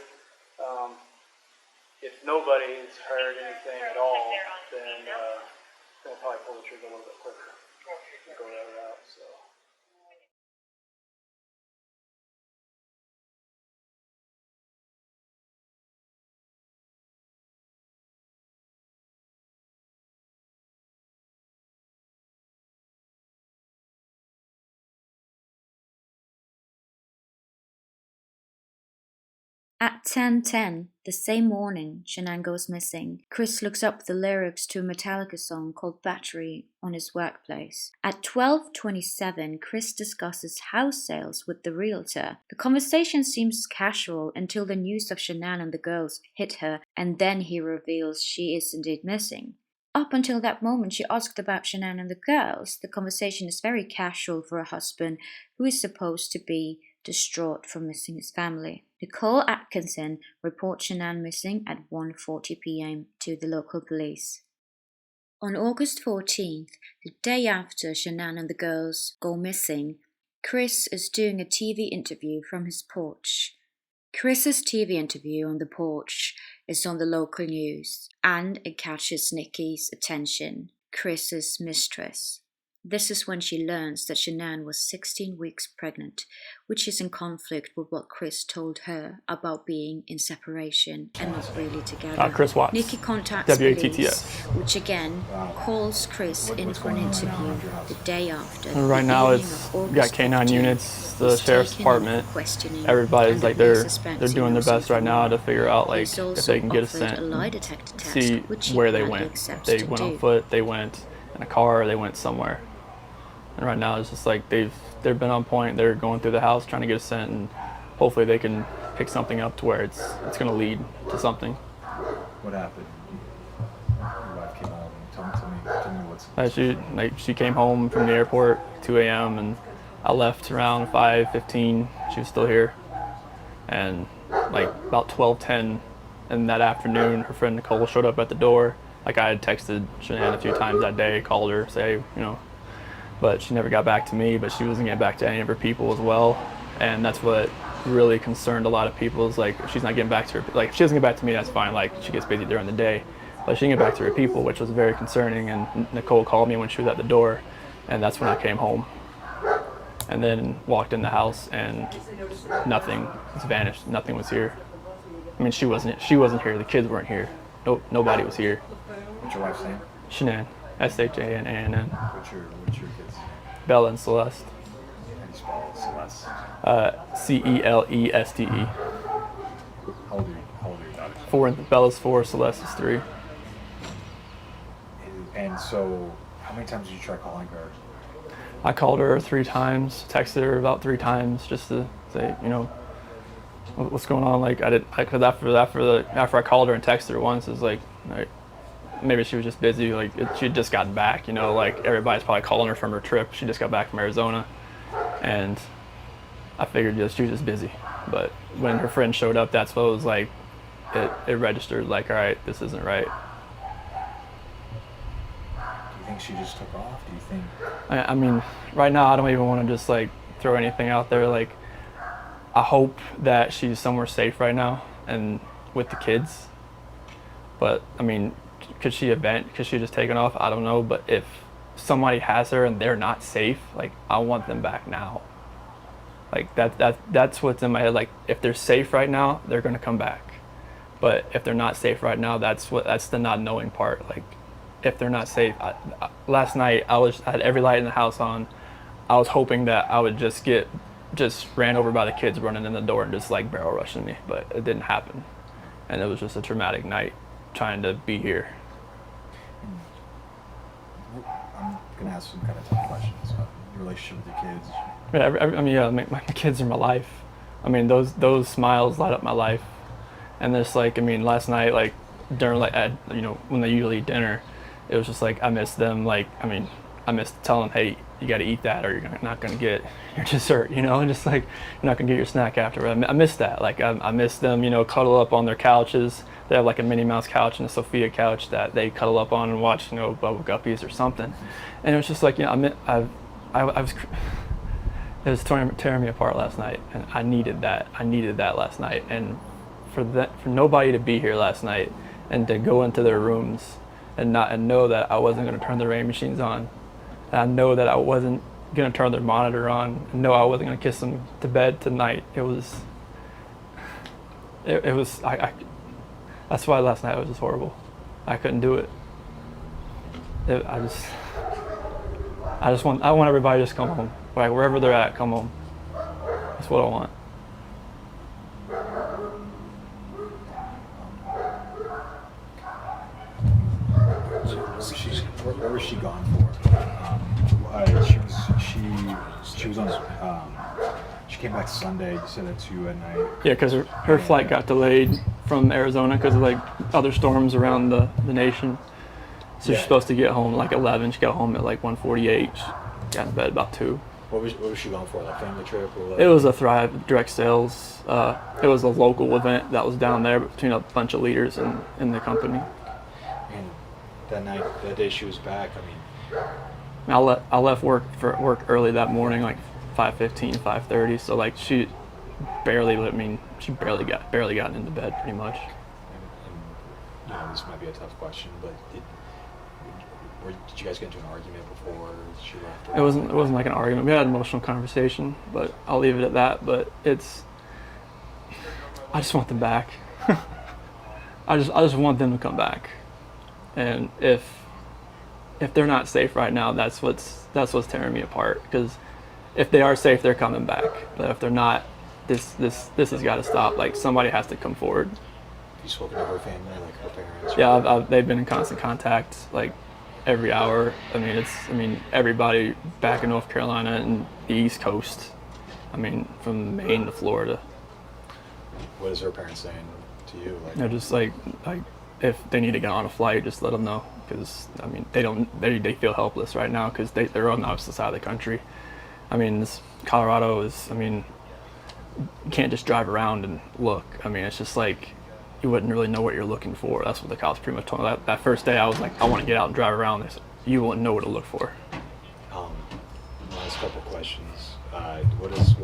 If nobody's heard anything at all, then we'll probably pull the trigger a little bit quicker and go that route. So. At 10:10, the same morning Shanann goes missing, Chris looks up the lyrics to a Metallica song called Battery on his workplace. At 12:27, Chris discusses house sales with the realtor. The conversation seems casual until the news of Shanann and the girls hit her, and then he reveals she is indeed missing. Up until that moment, she asked about Shanann and the girls. The conversation is very casual for a husband who is supposed to be distraught from missing his family. Nicole Atkinson reports Shanann missing at 1:40 p.m. to the local police. On August 14th, the day after Shanann and the girls go missing, Chris is doing a TV interview from his porch. Chris's TV interview on the porch is on the local news, and it catches Nikki's attention, Chris's mistress. This is when she learns that Shanann was 16 weeks pregnant, which is in conflict with what Chris told her about being in separation and not really together. Chris Watts. Nikki contacts WATTS. police, which again calls Chris in for an interview the day after. Right now it's got K9 units, the sheriff's department. Everybody's like they're doing their best right now to figure out like if they can get a scent, see where they went. If they went on foot, they went in a car, or they went somewhere. And right now it's just like they've been on point. They're going through the house trying to get a scent, and hopefully they can pick something up to where it's going to lead to something. What happened? Your wife came home. Tell me what's. She came home from the airport 2 a.m. and I left around 5:15. She was still here, and like about 12:10 in that afternoon, her friend Nicole showed up at the door. Like I had texted Shanann a few times that day, called her, say but she never got back to me, but she wasn't getting back to any of her people as well. And that's what really concerned a lot of people is like, if she's not getting back to her, like if she doesn't get back to me, that's fine, like she gets busy during the day, but she didn't get back to her people, which was very concerning. And Nicole called me when she was at the door, and that's when I came home. And then walked in the house and nothing was vanished, nothing was here. I mean, she wasn't here, the kids weren't here, nobody was here. What's your wife's name? Shanann, Shanann. What's your kids' name? Bella and Celeste. How do you spell it? Celeste? Celeste. How old are your daughters? 4, Bella's 4, Celeste is 3. And so, how many times did you try calling her? I called her 3 times, texted her about 3 times just to say, what's going on. Like cause after I called her and texted her once, it's like maybe she was just busy. Like she had just gotten back, like everybody's probably calling her from her trip. She just got back from Arizona, and I figured she was just busy. But when her friend showed up, that's what it was like. It registered like, all right, this isn't right. Do you think she just took off? Do you think? I mean, right now I don't even want to just like throw anything out there. Like I hope that she's somewhere safe right now and with the kids. But I mean, could she just taken off? I don't know. But if somebody has her and they're not safe, like I want them back now. Like that's what's in my head. Like if they're safe right now, they're gonna come back. But if they're not safe right now, that's the not knowing part. Like if they're not safe, last night I had every light in the house on. I was hoping that I would just ran over by the kids running in the door and just like barrel rushing me, but it didn't happen. And it was just a traumatic night trying to be here. I'm gonna ask some kind of tough questions about your relationship with your kids. Yeah, my kids are my life. I mean, those smiles light up my life. And there's like, I mean, last night, like during when they usually eat dinner, it was just like I missed them. Like, I mean, I missed telling them, hey, you got to eat that or you're not going to get your dessert, you know, and just like you're not going to get your snack after. I miss that. Like I miss them, you know, cuddle up on their couches. They have like a Minnie Mouse couch and a Sophia couch that they cuddle up on and watch, you know, Bubble Guppies or something. And it was just like, you know, it was tearing me apart last night, and I needed that. I needed that last night, and for nobody to be here last night and to go into their rooms and know that I wasn't going to turn the rain machines on, and I know that I wasn't going to turn their monitor on, and know I wasn't going to kiss them to bed tonight. It was. That's why last night was just horrible. I couldn't do it. I want everybody to just come home. Like wherever they're at, come home. That's what I want. Where was she gone for? She was on. She came back Sunday. You said at 2 at night. Yeah, because her flight got delayed from Arizona because of like other storms around the nation. So she's supposed to get home like 11. She got home at like 1:48. She got in bed about 2. What was she going for? Like family trip or what? It was a Thrive direct sales. It was a local event that was down there between a bunch of leaders in the company. And that day she was back. I mean, I left work early that morning, like 5:15, 5:30. So like she barely got into bed pretty much. And you know, this might be a tough question, but did you guys get into an argument before she left? It wasn't like an argument. We had an emotional conversation, but I'll leave it at that. But I just want them back. I just want them to come back. And if they're not safe right now, that's what's tearing me apart. Because if they are safe, they're coming back. But if they're not, this has got to stop. Like somebody has to come forward. You spoken to her family, like her parents? Yeah, they've been in constant contact, like every hour. I mean, everybody back in North Carolina and the East Coast. I mean, from Maine to Florida. What is her parents saying to you? Like, they're just like if they need to get on a flight, just let them know. Because I mean, they feel helpless right now because they're on the opposite side of the country. I mean, Colorado is. I mean, you can't just drive around and look. I mean, it's just like you wouldn't really know what you're looking for. That's what the cops pretty much told me. That first day, I was like, I want to get out and drive around. They said, you wouldn't know what to look for. Last couple questions. What is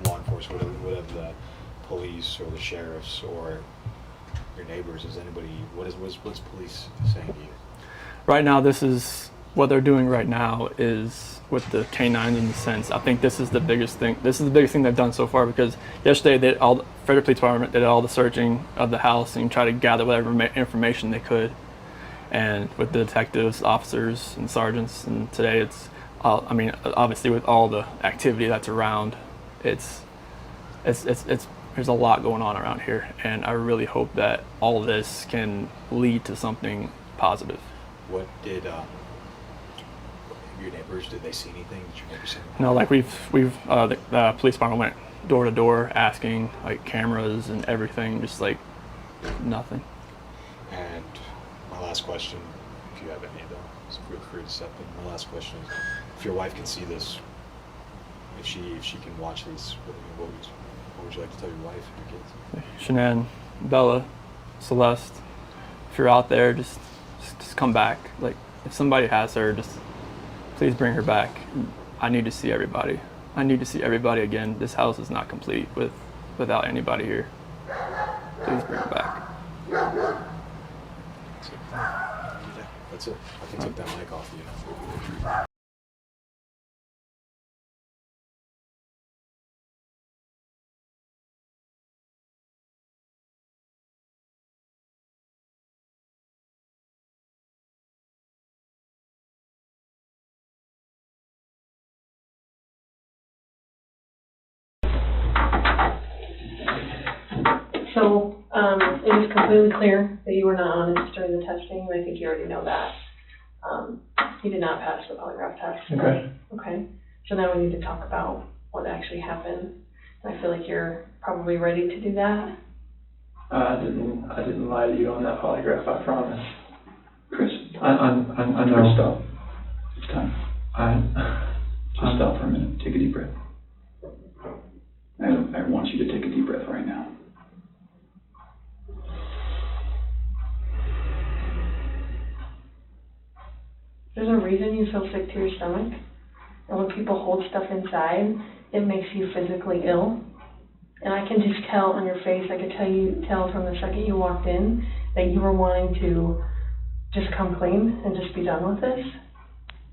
law enforcement? What have the police or the sheriffs or your neighbors? What's police saying to you? Right now, this is what they're doing right now is with the canines in the sense. I think this is the biggest thing. This is the biggest thing they've done so far because yesterday the Frederick Police Department did all the searching of the house and tried to gather whatever information they could. And with the detectives, officers, and sergeants, and today it's, I mean, obviously with all the activity that's around, there's a lot going on around here, and I really hope that all of this can lead to something positive. What did your neighbors, did they see anything? Did your neighbors see anything? No, like the police department went door to door asking, like cameras and everything, just like nothing. And my last question, if you have any of them, feel free to step in. My last question is, if your wife can see this, if she can watch this, what would you like to tell your wife and your kids? Shannan, Bella, Celeste, if you're out there, just come back. Like, if somebody has her, just please bring her back. I need to see everybody. I need to see everybody again. This house is not complete without anybody here. Please bring her back. That's it. I can take that mic off you. So it is completely clear that you were not honest during the testing, and I think you already know that. You did not pass the polygraph test. Okay. Okay. So now we need to talk about what actually happened. And I feel like you're probably ready to do that. I didn't lie to you on that polygraph, I promise. Chris, I know. Chris, stop. It's time. Just stop for a minute. Take a deep breath. I want you to take a deep breath right now. There's a reason you feel sick to your stomach. And when people hold stuff inside, it makes you physically ill. And I can just tell on your face, I could tell from the second you walked in that you were wanting to just come clean and just be done with this.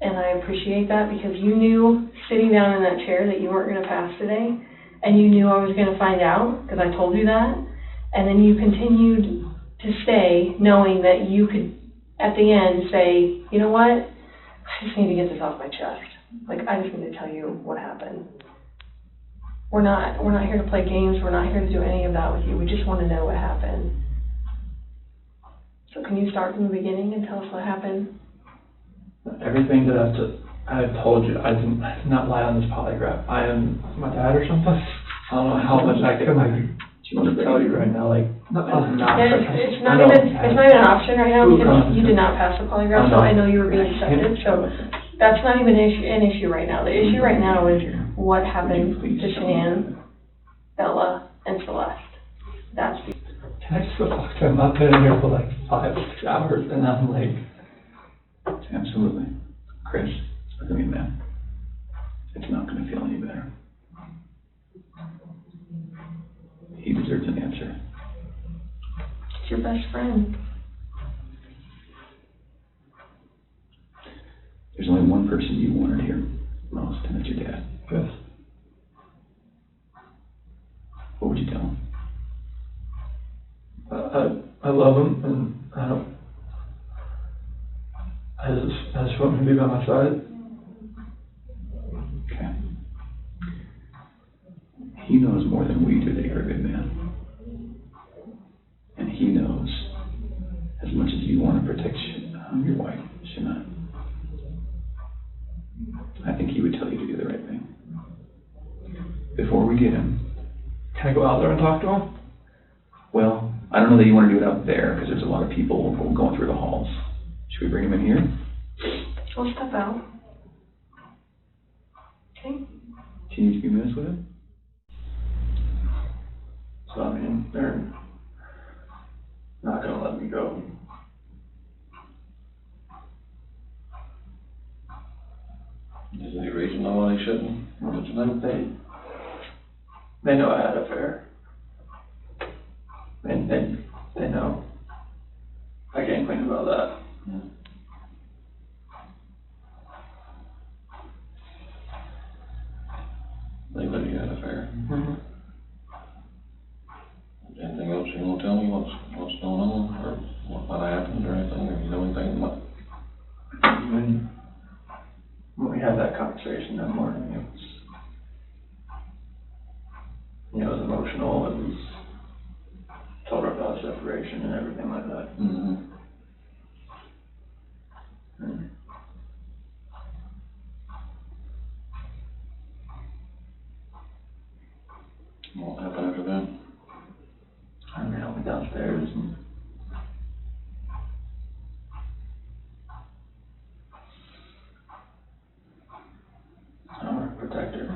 And I appreciate that because you knew sitting down in that chair that you weren't going to pass today. And you knew I was going to find out because I told you that. And then you continued to stay knowing that you could, at the end, say, you know what? I just need to get this off my chest. Like, I just need to tell you what happened. We're not here to play games. We're not here to do any of that with you. We just want to know what happened. So can you start from the beginning and tell us what happened? Everything that I've told you, I did not lie on this polygraph. I am my dad or something. I don't know how much I can tell you right now. Like, I'm not. It's not even an option right now because you did not pass the polygraph. So I know you were being accepted. So that's not even an issue right now. The issue right now is what happened to Shanann, Bella, and Celeste. That's the. Can I just go talk to him? I've been in here for like 5 or 6 hours, and I'm like, absolutely, Chris, look at me, man. It's not going to feel any better. He deserves an answer. It's your best friend. There's only one person you wanted here most, and that's your dad. Chris. What would you tell him? I love him, and I just want him to be by my side. Okay. He knows more than we do that you're a good man. And he knows as much as you want to protect your wife, Shannan. I think he would tell you to do the right thing. Before we get him, can I go out there and talk to him? Well, I don't know that you want to do it out there because there's a lot of people going through the halls. Should we bring him in here? We'll step out. Okay. Can you 2 minutes with him? So, I mean, they're not going to let me go. Is there any reason why they shouldn't? What you know? They know I had an affair. And they know. I can't complain about that. Yeah. They know you had an affair. Mm-hmm. Anything else you want to tell me? What's going on, or what happened, or anything? Or you know anything about? When we had that conversation that morning, it was emotional. It was told her about separation and everything like that. Mm-hmm. What happened after that? I mean, I went downstairs and I want to protect her.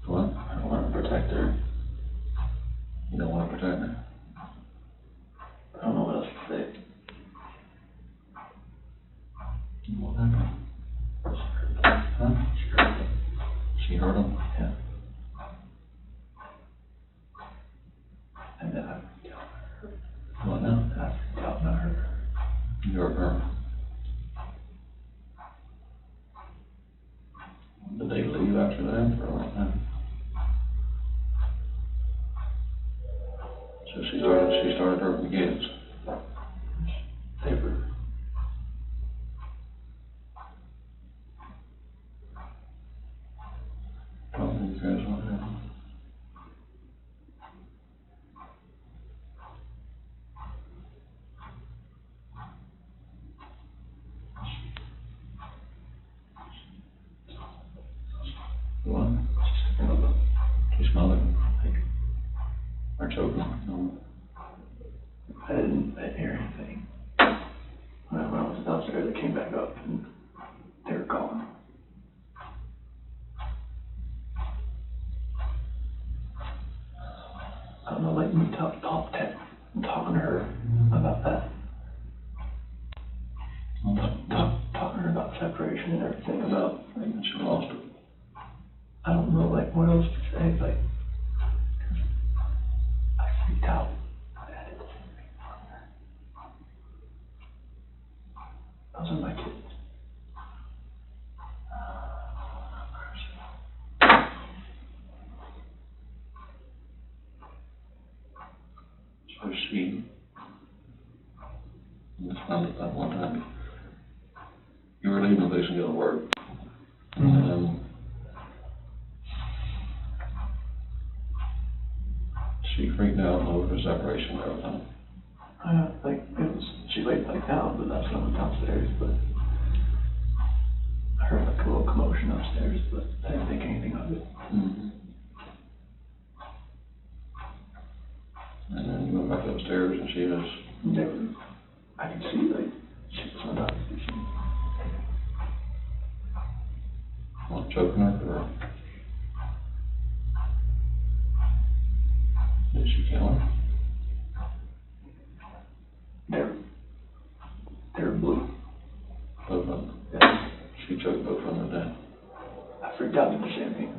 What? I want to protect her. You don't want to protect her? I don't know what else to say. What happened? Huh? She hurt him? Yeah. And then I freaked out. What now? I freaked out and I hurt her. You hurt her? Did they leave after that, or what happened? So she started hurting the kids. They were. Tell me, you guys, what happened? What? She smelled it. Or choking. No. I didn't hear anything. When I was downstairs, I came back up and they were gone. Talking about separation and everything, about, like, And she lost it. I don't know, like, what else to say, like, I freaked out. Those are my kids. So she, just found it that one time. You were leaving the place and going to work. And she freaked out over the separation and everything. Like, she laid back down, but that's not downstairs, but I heard like a little commotion upstairs, but I didn't think anything of it. Mm-hmm. And then you went back upstairs and she was... Never, I could see, like, she was on top of the machine. What, choking her, or... Did she kill her? They're blue. Both of them? Yeah. She choked both of them to death. I freaked out at the same thing.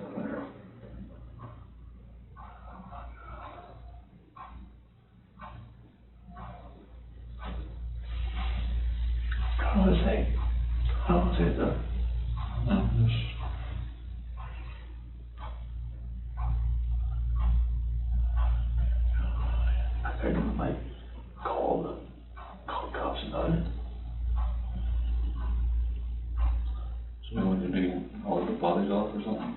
How was it though? I couldn't, like, call the cops about it. So when you beat all the bodies off or something?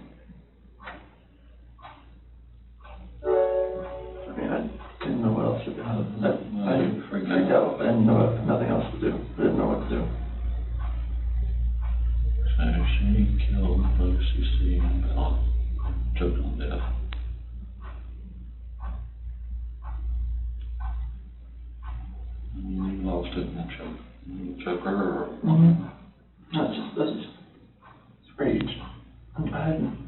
I mean, I didn't know what else to do. I freaked out. I didn't know nothing else to do. I didn't know what to do. So she killed Lucy C. and Bella, choked them to death. You lost it in the choke her, or... Mm-hmm. That's just rage. I hadn't.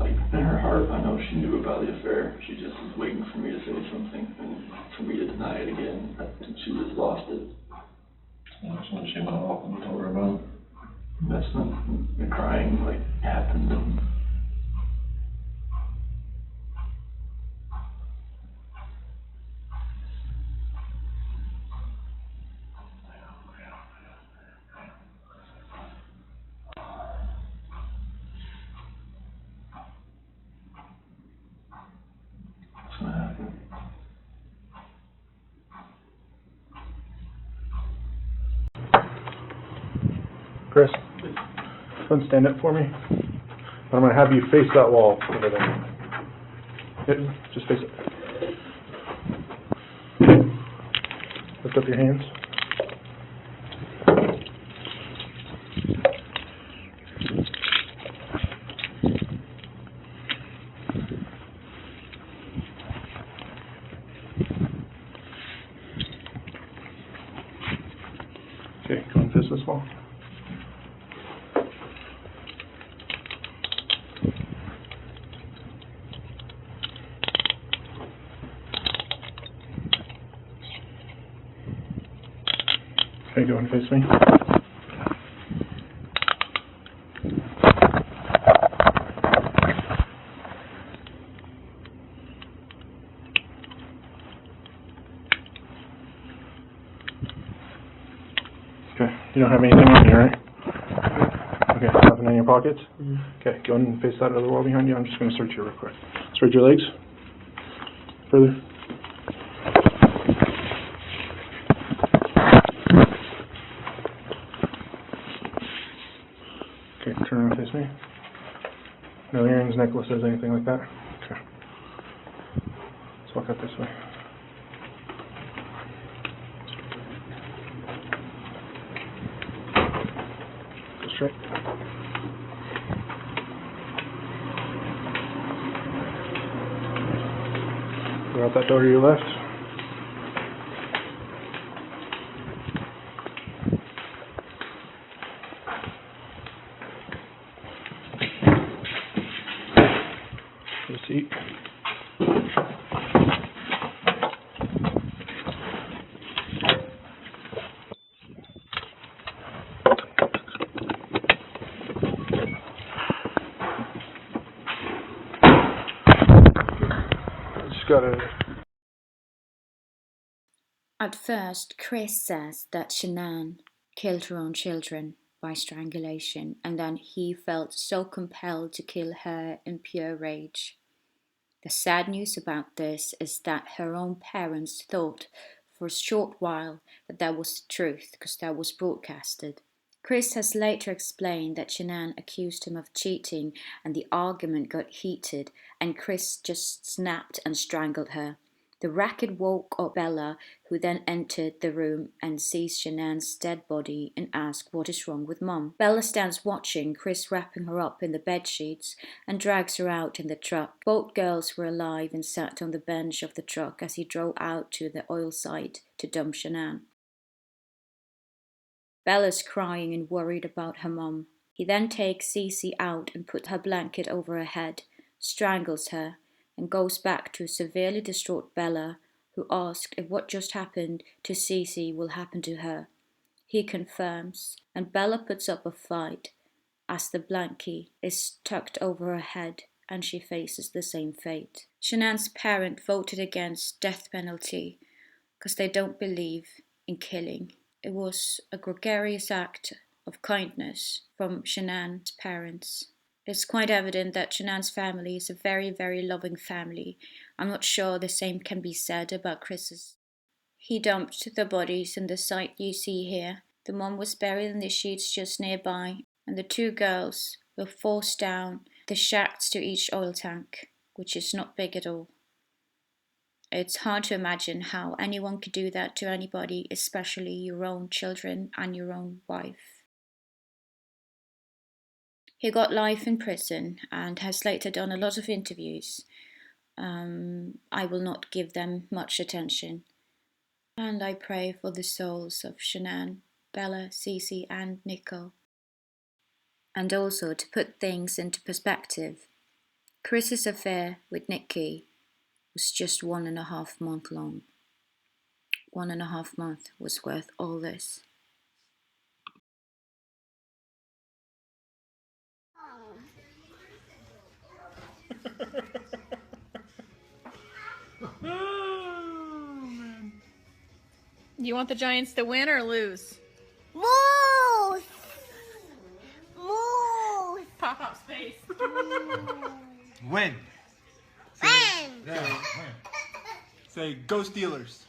Like, in her heart, I know she knew about the affair. She just was waiting for me to say something and for me to deny it again. I think she just lost it. That's when she went off and told her about it. That's when the crying, like, happened. And what's gonna happen? Chris, come stand up for me. I'm going to have you face that wall over there. Yep, just face it. Lift up your hands. Okay, go and face this wall. Okay, go and face me. Okay, you don't have anything on you, right? Okay, nothing in your pockets? Okay, go and face that other wall behind you. I'm just going to search you real quick. Search your legs. Further. Okay, turn around and face me. No earrings, necklaces, anything like that? Okay. Let's walk out this way. Go straight. Go out that door to your left. Have a seat. Just gotta. At first, Chris says that Shanann killed her own children by strangulation, and then he felt so compelled to kill her in pure rage. The sad news about this is that her own parents thought for a short while that was the truth because that was broadcasted. Chris has later explained that Shanann accused him of cheating and the argument got heated and Chris just snapped and strangled her. The racket woke up Bella, who then entered the room and sees Shanann's dead body and asks what is wrong with Mum. Bella stands watching Chris wrapping her up in the bedsheets and drags her out in the truck. Both girls were alive and sat on the bench of the truck as he drove out to the oil site to dump Shanann. Bella's crying and worried about her mum. He then takes Cece out and puts her blanket over her head, strangles her, and goes back to a severely distraught Bella, who asked if what just happened to Cece will happen to her. He confirms, and Bella puts up a fight as the blankie is tucked over her head and she faces the same fate. Shanann's parents voted against death penalty because they don't believe in killing. It was a gregarious act of kindness from Shannan's parents. It's quite evident that Shannan's family is a very, very loving family. I'm not sure the same can be said about Chris's. He dumped the bodies in the site you see here. The mom was buried in the sheets just nearby, and the two girls were forced down the shafts to each oil tank, which is not big at all. It's hard to imagine how anyone could do that to anybody, especially your own children and your own wife. He got life in prison and has later done a lot of interviews. I will not give them much attention. And I pray for the souls of Shanann, Bella, Cece and Nicole. And also to put things into perspective, Chris's affair with Nikki was just 1.5 months long. 1.5 months was worth all this. Oh, man. You want the Giants to win or lose? Moose! Moose! Pop up space. Win. Win! Say, go Steelers.